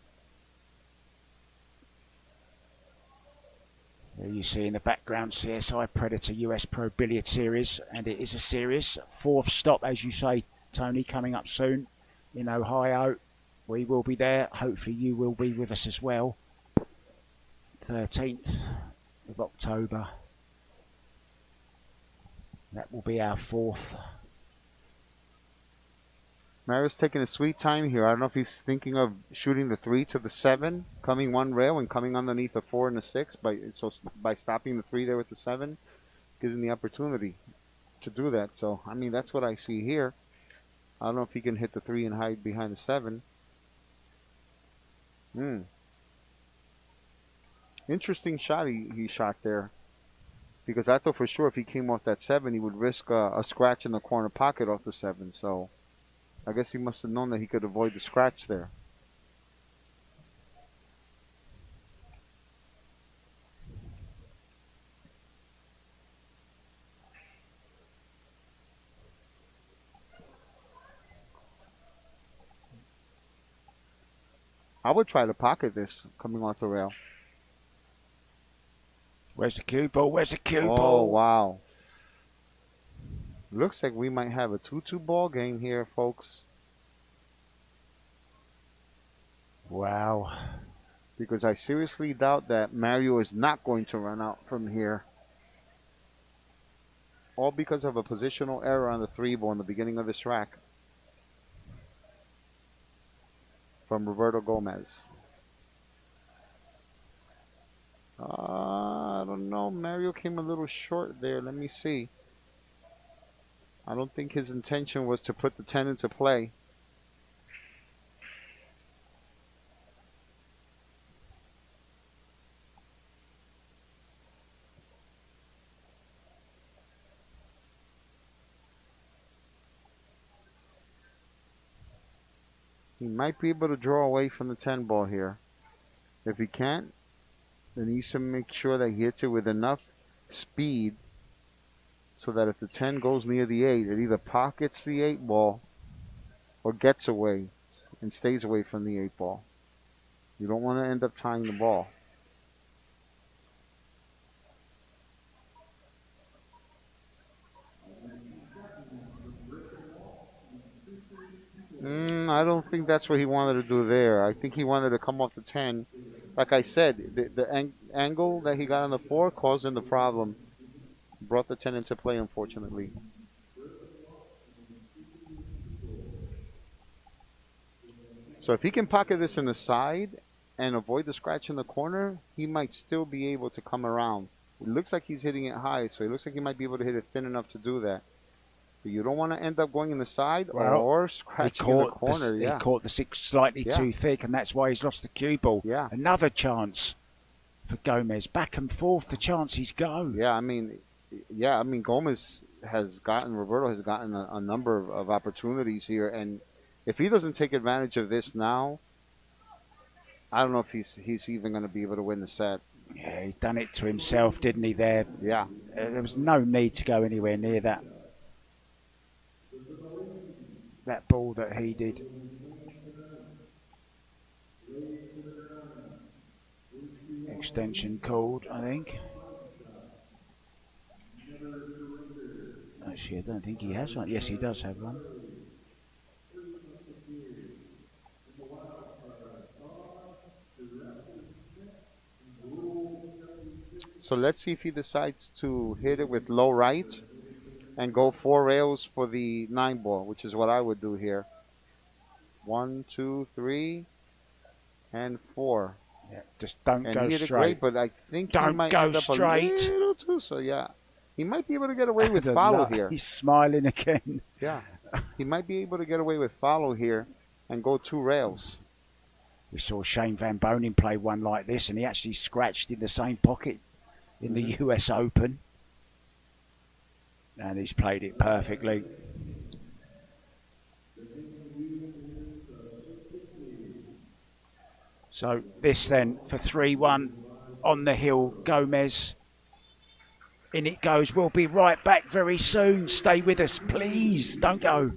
There you see in the background CSI Predator US Pro Billiard Series, and it is a series. Fourth stop, as you say, Tony, coming up soon in Ohio. We will be there. Hopefully you will be with us as well. 13th of October. That will be our fourth. Mario's taking a sweet time here. I don't know if he's thinking of shooting the 3 to the 7, coming one rail and coming underneath the 4 and the 6. By stopping the 3 there with the 7, gives him the opportunity to do that. So, I mean, that's what I see here. I don't know if he can hit the 3 and hide behind the 7. Interesting shot he shot there. Because I thought for sure if he came off that 7, he would risk a scratch in the corner pocket off the 7. So, I guess he must have known that he could avoid the scratch there. I would try to pocket this coming off the rail. Where's the cue ball? Where's the cue Oh, ball? wow. Looks like we might have a 2-2 ball game here, folks. Wow. Because I seriously doubt that Mario is not going to run out from here. All because of a positional error on the 3 ball in the beginning of this rack. From Roberto Gomez. I don't know. Mario came a little short there. Let me see. I don't think his intention was to put the 10 into play. He might be able to draw away from the 10 ball here. If he can't, then he needs to make sure that he hits it with enough speed so that if the 10 goes near the 8, it either pockets the 8 ball or gets away. and stays away from the 8 ball. You don't want to end up tying the ball. I don't think that's what he wanted to do there. I think he wanted to come off the 10. Like I said, the angle that he got on the 4 caused him the problem. Brought the 10 into play, unfortunately. So if he can pocket this in the side and avoid the scratch in the corner, he might still be able to come around. It looks like he's hitting it high, so it looks like he might be able to hit it thin enough to do that. But you don't want to end up going in the side or scratching in the corner. He caught the 6 slightly too thick, and that's why he's lost the cue ball. Yeah. Another chance for Gomez. Back and forth, the chances go. Yeah, I mean, Gomez Roberto has gotten a number of opportunities here, and if he doesn't take advantage of this now, I don't know if he's even going to be able to win the set. Yeah, he done it to himself, didn't he, there? Yeah. There was no need to go anywhere near that ball that he did. Extension called, I think. Actually, I don't think he has one. Yes, he does have one. So let's see if he decides to hit it with low right and go 4 rails for the 9 ball, which is what I would do here. 1, 2, 3, and 4. Yeah, just don't and go he hit straight. It great, but I think don't he might go end up straight. a little too. So yeah, he might be able to get away with follow here. He's smiling again. Yeah, he might be able to get away with follow here and go 2 rails. We saw Shane Van Bonen play one like this, and he actually scratched in the same pocket in the US Open. And he's played it perfectly. So this then for 3-1 on the hill, Gomez. In it goes. We'll be right back very soon. Stay with us, please. Don't go.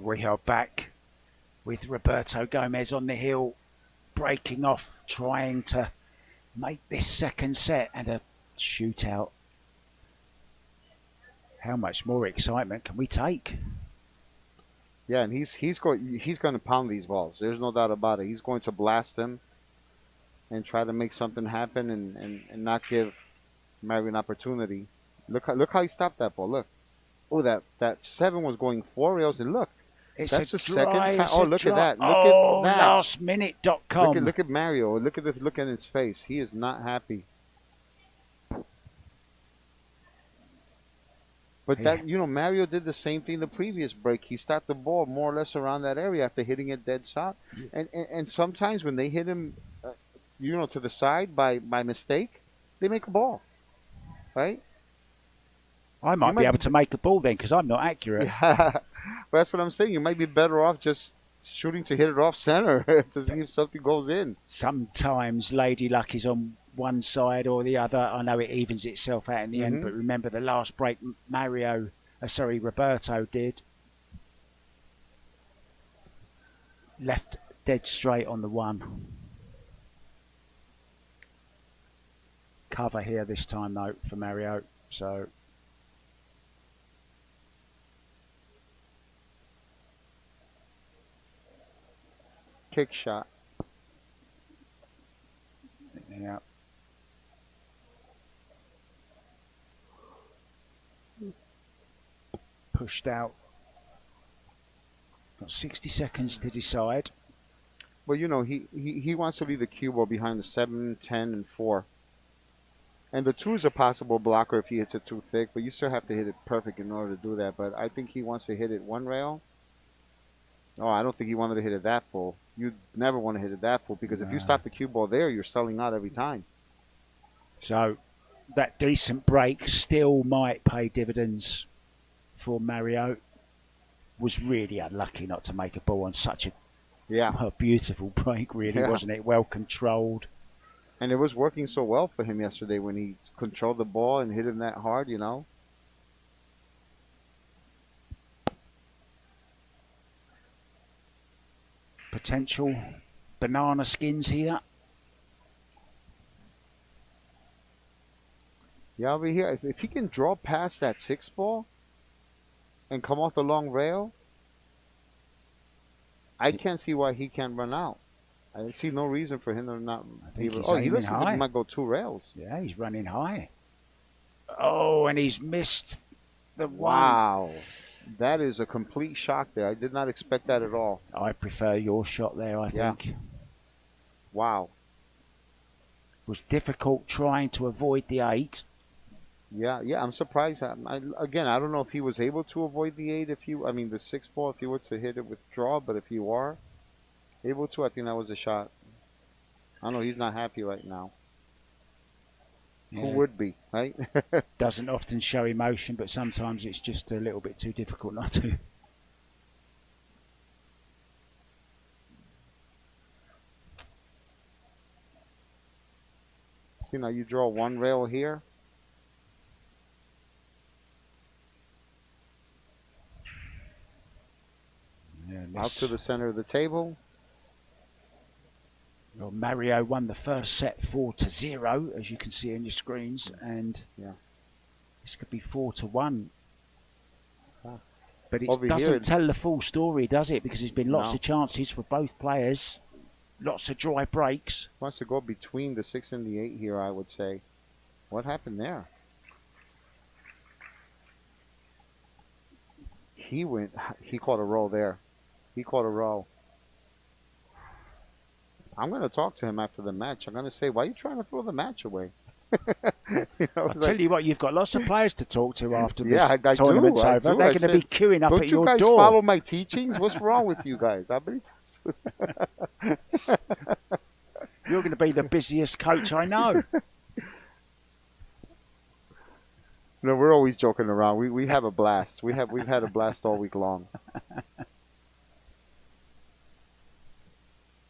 We are back with Roberto Gomez on the hill, breaking off, trying to make this second set and a shootout. How much more excitement can we take? Yeah, and he's going to pound these balls. There's no doubt about it. He's going to blast them and try to make something happen and not give Mario an opportunity. Look how he stopped that ball. Look. Oh, that 7 was going 4 rails, and look, It's that's a the second dry, time. it's Oh, a look dry. at that! Look Oh, at that! lastminute.com. Look at Mario. Look at look at his face. He is not happy. But Yeah. that, Mario did the same thing the previous break. He stopped the ball more or less around that area after hitting a dead shot. And sometimes when they hit him, to the side by mistake, they make a ball, right? I might be able to make a ball then because I'm not accurate. Yeah, but that's what I'm saying. You might be better off just shooting to hit it off center to see if something goes in. Sometimes Lady Luck is on one side or the other. I know it evens itself out in the end, but remember the last break Roberto did. Left dead straight on the 1. Cover here this time though for Mario. So kick shot. Yeah. Pushed out. Got 60 seconds to decide. Well, he wants to leave the cue ball behind the 7, 10, and 4. And the 2 is a possible blocker if he hits it too thick, but you still have to hit it perfect in order to do that. But I think he wants to hit it 1 rail. Oh, I don't think he wanted to hit it that full. You'd never want to hit it that full because if you stop the cue ball there, you're selling out every time. So that decent break still might pay dividends for Mario. Was really unlucky not to make a ball on such a beautiful break, really, wasn't it? Well controlled. And it was working so well for him yesterday when he controlled the ball and hit him that hard, Potential banana skins here. Yeah, over here, if he can draw past that 6 ball and come off the long rail, I can't see why he can't run out. I see no reason for him to not be able. Oh, he looks like he might go 2 rails. Yeah, he's running high. Oh, and he's missed the 1. Wow. That is a complete shock there. I did not expect that at all. I prefer your shot there, I think. Wow. It was difficult trying to avoid the 8. Yeah, I'm surprised. Again, I don't know if he was able to avoid the 8 the 6 ball if he were to hit it with draw, but if you are able to, I think that was a shot. I know he's not happy right now. Yeah. Who would be, right? Doesn't often show emotion, but sometimes it's just a little bit too difficult not to. See, now you draw 1 rail here. Out to the center of the table. Well, Mario won the first set 4-0, as you can see on your screens, and this could be 4-1. But it doesn't tell the full story, does it? Because there's been lots of chances for both players, lots of dry breaks. Wants to go between the 6 and the 8 here, I would say. What happened there? He caught a roll there. He caught a roll. I'm going to talk to him after the match. I'm going to say, why are you trying to throw the match away? I'll tell you what, you've got lots of players to talk to after this tournament's over. They're going to be queuing up at your door. Don't you guys follow my teachings? What's wrong with you guys? How many times? You're going to be the busiest coach I know. No, we're always joking around. We have a blast. We've had a blast all week long.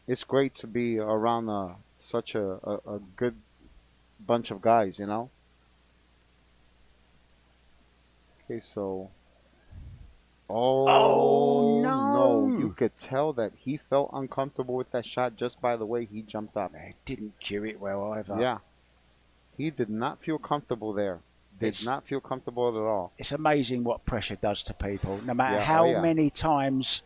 It's great to be around such a good bunch of guys, Okay, so. Oh, no. You could tell that he felt uncomfortable with that shot just by the way he jumped up. He didn't cue it well either. Yeah. He did not feel comfortable there. Did not feel comfortable at all. It's amazing what pressure does to people. No matter how many times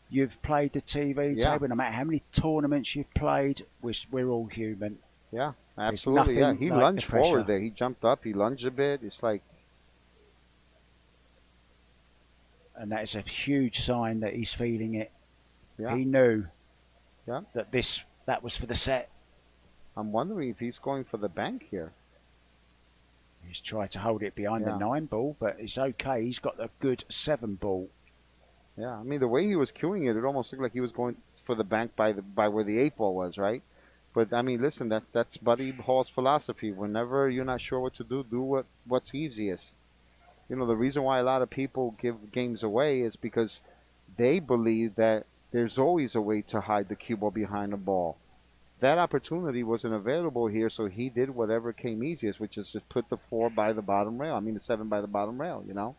you've played the TV table, no matter how many tournaments you've played, we're all human. Yeah, absolutely. Yeah, he lunged forward there. He jumped up. He lunged a bit. It's like And that is a huge sign that he's feeling it. Yeah. He knew Yeah. that was for the set. I'm wondering if he's going for the bank here. He's tried to hold it behind the Yeah. 9 ball, but it's okay. He's got a good 7 ball. Yeah, I mean the way he was cueing it, it almost looked like he was going for the bank by where the 8 ball was, right? But I mean, listen, that's Buddy Hall's philosophy. Whenever you're not sure what to do what's easiest. You know, the reason why a lot of people give games away is because they believe that there's always a way to hide the cue ball behind the ball. That opportunity wasn't available here, so he did whatever came easiest, which is just put the 4 by the bottom rail. I mean, the 7 by the bottom rail, you know?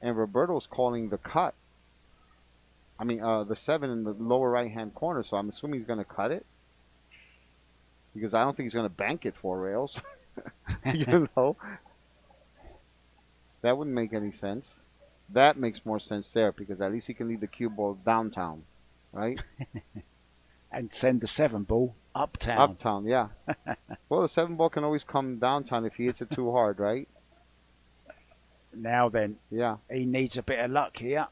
And Roberto's calling the cut. I mean, the 7 in the lower right-hand corner, so I'm assuming he's going to cut it. Because I don't think he's going to bank it 4 rails. You know? That wouldn't make any sense. That makes more sense there, because at least he can leave the cue ball downtown, right? And send the 7 ball uptown. Uptown, yeah. Well, the 7 ball can always come downtown if he hits it too hard, right? Now then, Yeah. he needs a bit of luck here.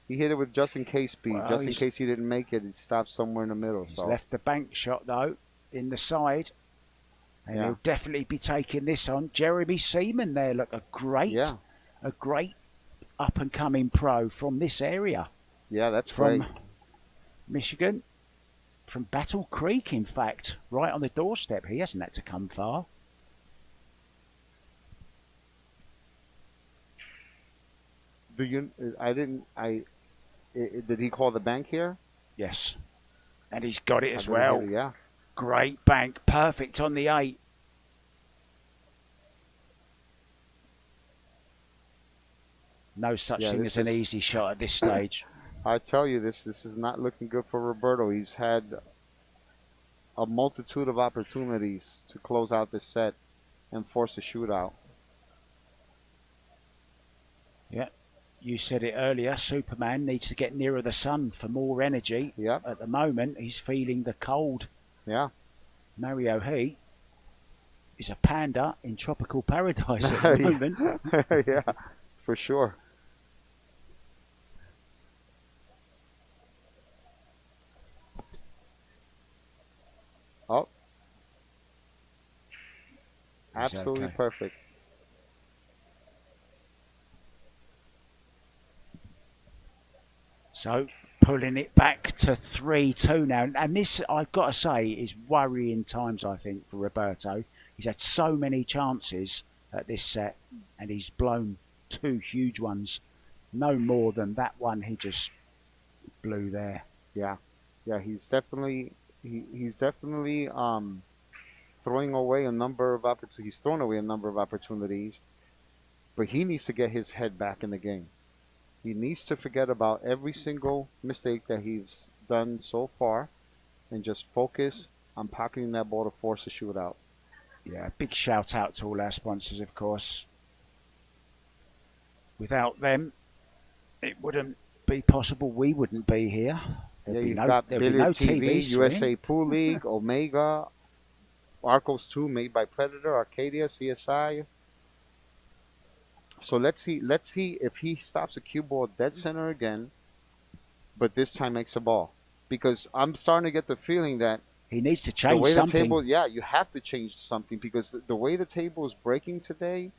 He hit it with just in case speed. Well, just in case he didn't make it, he stopped somewhere in the middle. He's So left the bank shot, though, in the side. And Yeah. he'll definitely be taking this on. Jeremy Seaman there, look, a great up-and-coming pro from this area. Yeah, that's from great. Michigan. From Battle Creek, in fact, right on the doorstep. He hasn't had to come far. Did he call the bank here? Yes. And he's got it as I didn't well. hear it, yeah. Great bank. Perfect on the 8. No such thing as an easy shot at this stage. I tell you, this is not looking good for Roberto. He's had a multitude of opportunities to close out this set and force a shootout. Yeah. You said it earlier, Superman needs to get nearer the sun for more energy. Yep. At the moment, he's feeling the cold. Yeah. Mario He is a panda in tropical paradise at the moment. Yeah, for sure. Oh. Absolutely okay. Perfect. So pulling it back to 3-2 now. And this, I've got to say, is worrying times, I think, for Roberto. He's had so many chances at this set, and he's blown 2 huge ones. No more than that one he just blew there. Yeah. Yeah, he's definitely throwing away a number of opportunities. He's thrown away a number of opportunities, but he needs to get his head back in the game. He needs to forget about every single mistake that he's done so far and just focus on pocketing that ball to force a shootout. Yeah, big shout out to all our sponsors, of course. Without them, it wouldn't be possible. We wouldn't be here. You've got Billiard TV, USA Pool League, Omega, Arcos II made by Predator, Arcadia, CSI. So let's see if he stops a cue ball dead center again, but this time makes a ball. Because I'm starting to get the feeling that he needs to change the way something. The table, you have to change something, because the way the table is breaking today,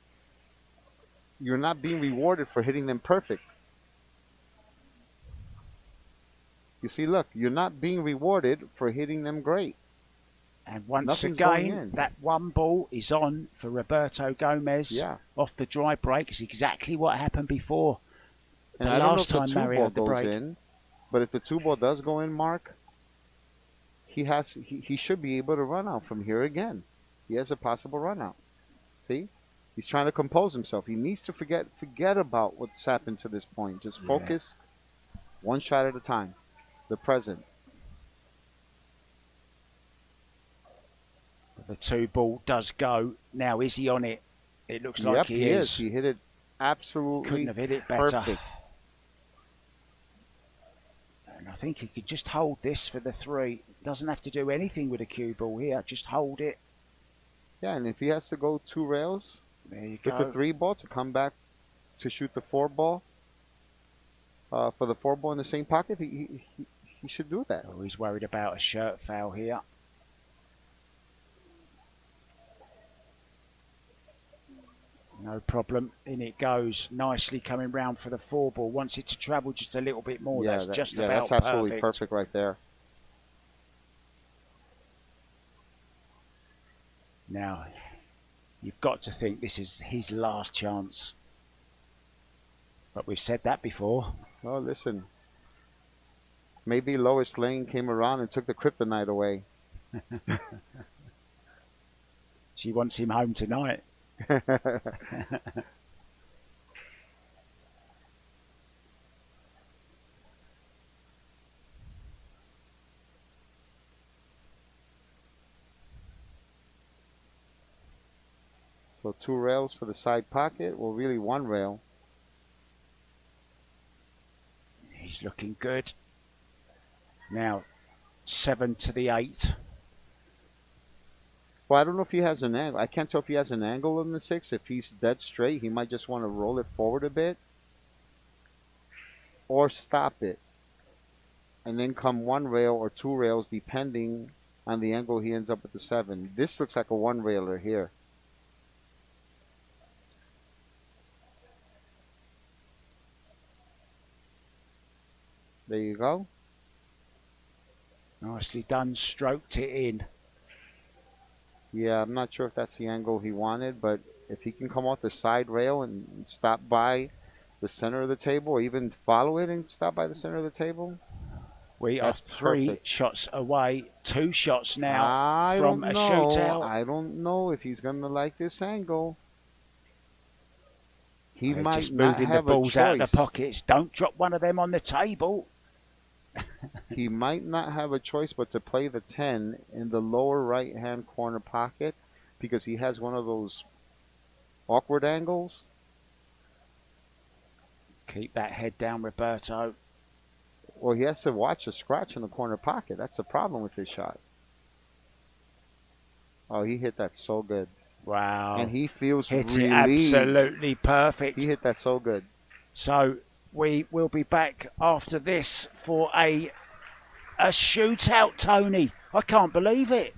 you're not being rewarded for hitting them perfect. You see, look, you're not being rewarded for hitting them great. And once Nothing's again, that one ball is on for Roberto Gomez off the dry break. It's exactly what happened before. And I don't know if the 2 ball goes in, but if the 2 ball does go in, Mark, he should be able to run out from here again. He has a possible run out. See? He's trying to compose himself. He needs to forget about what's happened to this point. Just focus one shot at a time. The present. The 2 ball does go. Now, is he on it? It looks like he is. He hit it absolutely couldn't have hit it better. Perfect. And I think he could just hold this for the 3. Doesn't have to do anything with a cue ball here. Just hold it. Yeah, and if he has to go 2 rails there you with go. the 3 ball to come back to shoot the 4 ball, for the 4 ball in the same pocket, he should do that. Oh, he's worried about a shirt foul here. No problem. In it goes. Nicely coming round for the 4 ball. Wants it to travel just a little bit more. Yeah, That's just yeah, about that's absolutely perfect right there. Now, you've got to think this is his last chance. But we've said that before. Well, listen. Maybe Lois Lane came around and took the kryptonite away. She wants him home tonight. So 2 rails for the side pocket. Well, really 1 rail. He's looking good. Now, 7 to the 8. Well, I don't know if he has an angle. I can't tell if he has an angle in the 6. If he's dead straight, he might just want to roll it forward a bit. Or stop it. And then come 1 rail or 2 rails, depending on the angle he ends up with the 7. This looks like a 1 railer here. There you go. Nicely done. Stroked it in. Yeah, I'm not sure if that's the angle he wanted, but if he can come off the side rail and stop by the center of the table, or even follow it and stop by the center of the table. We are 3 perfect. shots away. 2 shots now from a shootout. I don't know if he's going to like this angle. He might just not moving have the balls a out of choice. the pockets. Don't drop one of them on the table. He might not have a choice but to play the 10 in the lower right-hand corner pocket because he has one of those awkward angles. Keep that head down, Roberto. Well, he has to watch the scratch in the corner pocket. That's the problem with his shot. Oh, he hit that so good. Wow. And he feels hit it relieved. absolutely perfect. He hit that so good. So we will be back after this for a shootout, Tony. I can't believe it.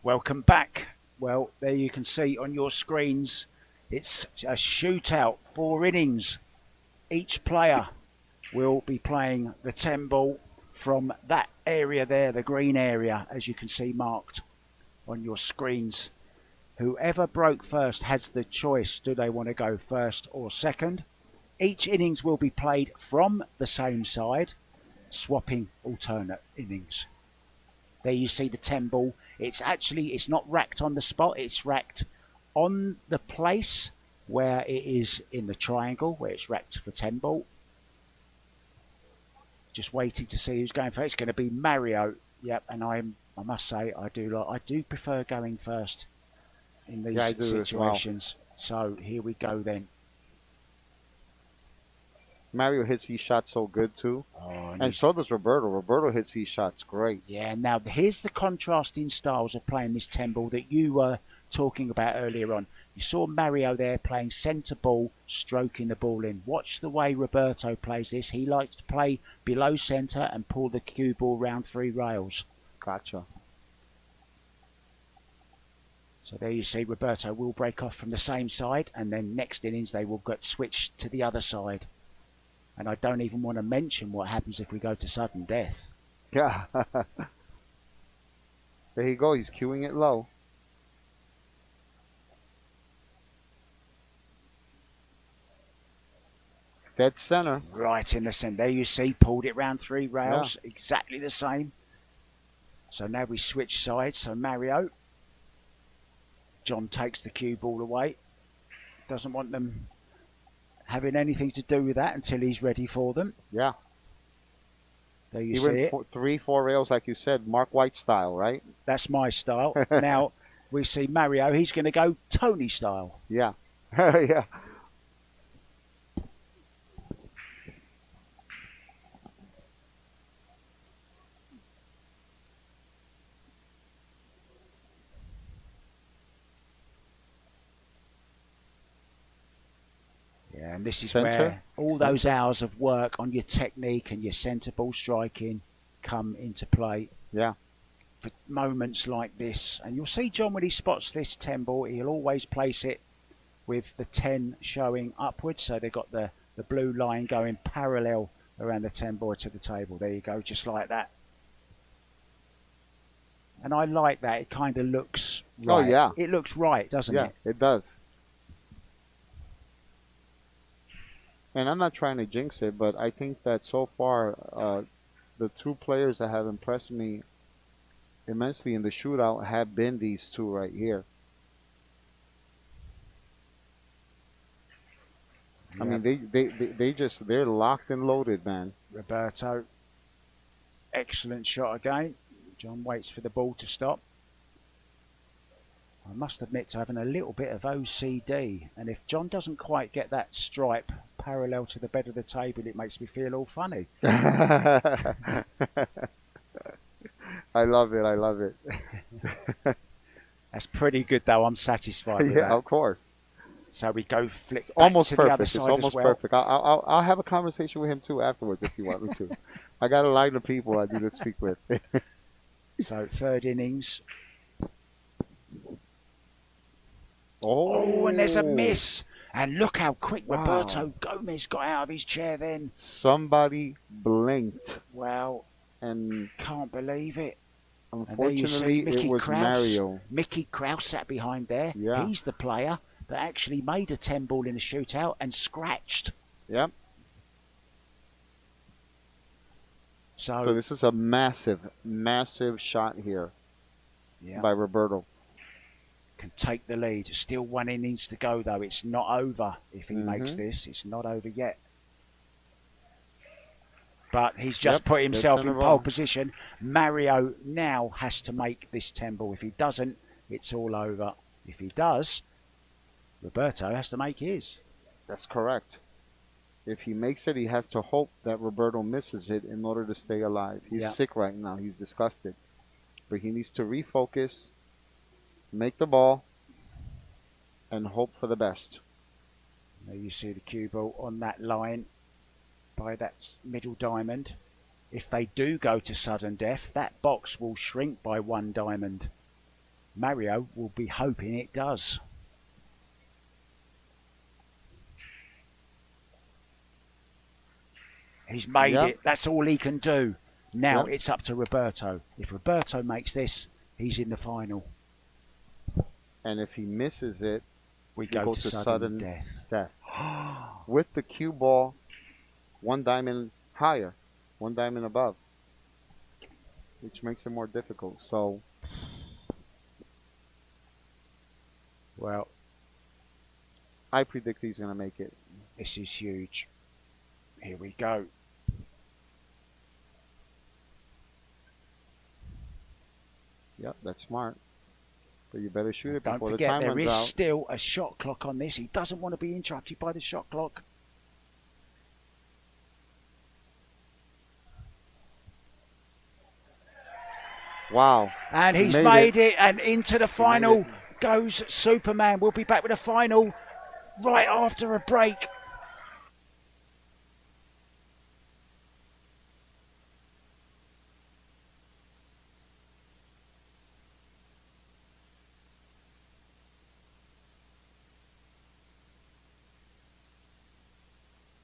Welcome back. Well, there you can see on your screens, it's a shootout, 4 innings. Each player will be playing the 10 ball from that area there, the green area, as you can see marked on your screens. Whoever broke first has the choice. Do they want to go first or second? Each innings will be played from the same side, swapping alternate innings. There you see the 10 ball. It's not racked on the spot. It's racked on the place where it is in the triangle, where it's racked for 10 ball. Just waiting to see who's going first. It's going to be Mario. Yep, and I must say I do prefer going first in these situations. Well. So here we go then. Mario hits these shots so good too. And so does Roberto. Roberto hits these shots great. Yeah, now here's the contrasting styles of playing this 10 ball that you were talking about earlier on. You saw Mario there playing centre ball, stroking the ball in. Watch the way Roberto plays this. He likes to play below centre and pull the cue ball round 3 rails. Gotcha. So there you see Roberto will break off from the same side, and then next innings they will get switched to the other side. And I don't even want to mention what happens if we go to sudden death. Yeah. There you go. He's cueing it low. Dead center. Right in the center. There you see, pulled it round 3 rails. Yeah. Exactly the same. So now we switch sides. So Mario. John takes the cue ball away. Doesn't want them having anything to do with that until he's ready for them. Yeah. There you see it. 3-4 rails, like you said, Mark White style, right? That's my style. Now we see Mario. He's going to go Tony style. Yeah. Yeah. Yeah, and this is where all those hours of work on your technique and your centre ball striking come into play. Yeah. For moments like this. And you'll see John when he spots this 10 ball, he'll always place it with the 10 showing upwards. So they've got the blue line going parallel around the 10 ball to the table. There you go, just like that. And I like that. It kind of looks right. Oh, yeah. It looks right, doesn't it? Yeah, it does. And I'm not trying to jinx it, but I think that so far, the 2 players that have impressed me immensely in the shootout have been these 2 right here. Yeah. I mean, they're locked and loaded, man. Roberto, excellent shot again. John waits for the ball to stop. I must admit to having a little bit of OCD, and if John doesn't quite get that stripe parallel to the bed of the table, it makes me feel all funny. I love it. I love it. That's pretty good, though. I'm satisfied with that. Yeah, of course. So we go flip it's back almost to perfect. the other side It's almost as well. perfect. I'll have a conversation with him too afterwards if you want me to. I got a line of people I need to speak with. So 3rd innings. Oh, and there's a miss. And look how quick Roberto Gomez got out of his chair then. Somebody blinked. Well, and can't believe it. Unfortunately, it was Mario. Mickey Krause sat behind there. Yeah. He's the player that actually made a 10 ball in a shootout and scratched. Yep. So this is a massive, massive shot here by Roberto. Can take the lead. Still 1 innings to go, though. It's not over if he makes this. It's not over yet. But he's just put himself in pole position. Mario now has to make this 10 ball. If he doesn't, it's all over. If he does, Roberto has to make his. That's correct. If he makes it, he has to hope that Roberto misses it in order to stay alive. He's sick right now. He's disgusted. But he needs to refocus, make the ball, and hope for the best. There you see the cue ball on that line by that middle diamond. If they do go to sudden death, that box will shrink by 1 diamond. Mario will be hoping it does. He's made it. That's all he can do. Now it's up to Roberto. If Roberto makes this, he's in the final. And if he misses it, we go to sudden death. With the cue ball, one diamond higher, one diamond above, which makes it more difficult. So, well, I predict he's going to make it. This is huge. Here we go. Yep, that's smart. But you better shoot it Don't before the forget, time runs out. there is still a shot clock on this. He doesn't want to be interrupted by the shot clock. Wow. And he's made it. And into the final goes Superman. We'll be back with the final right after a break.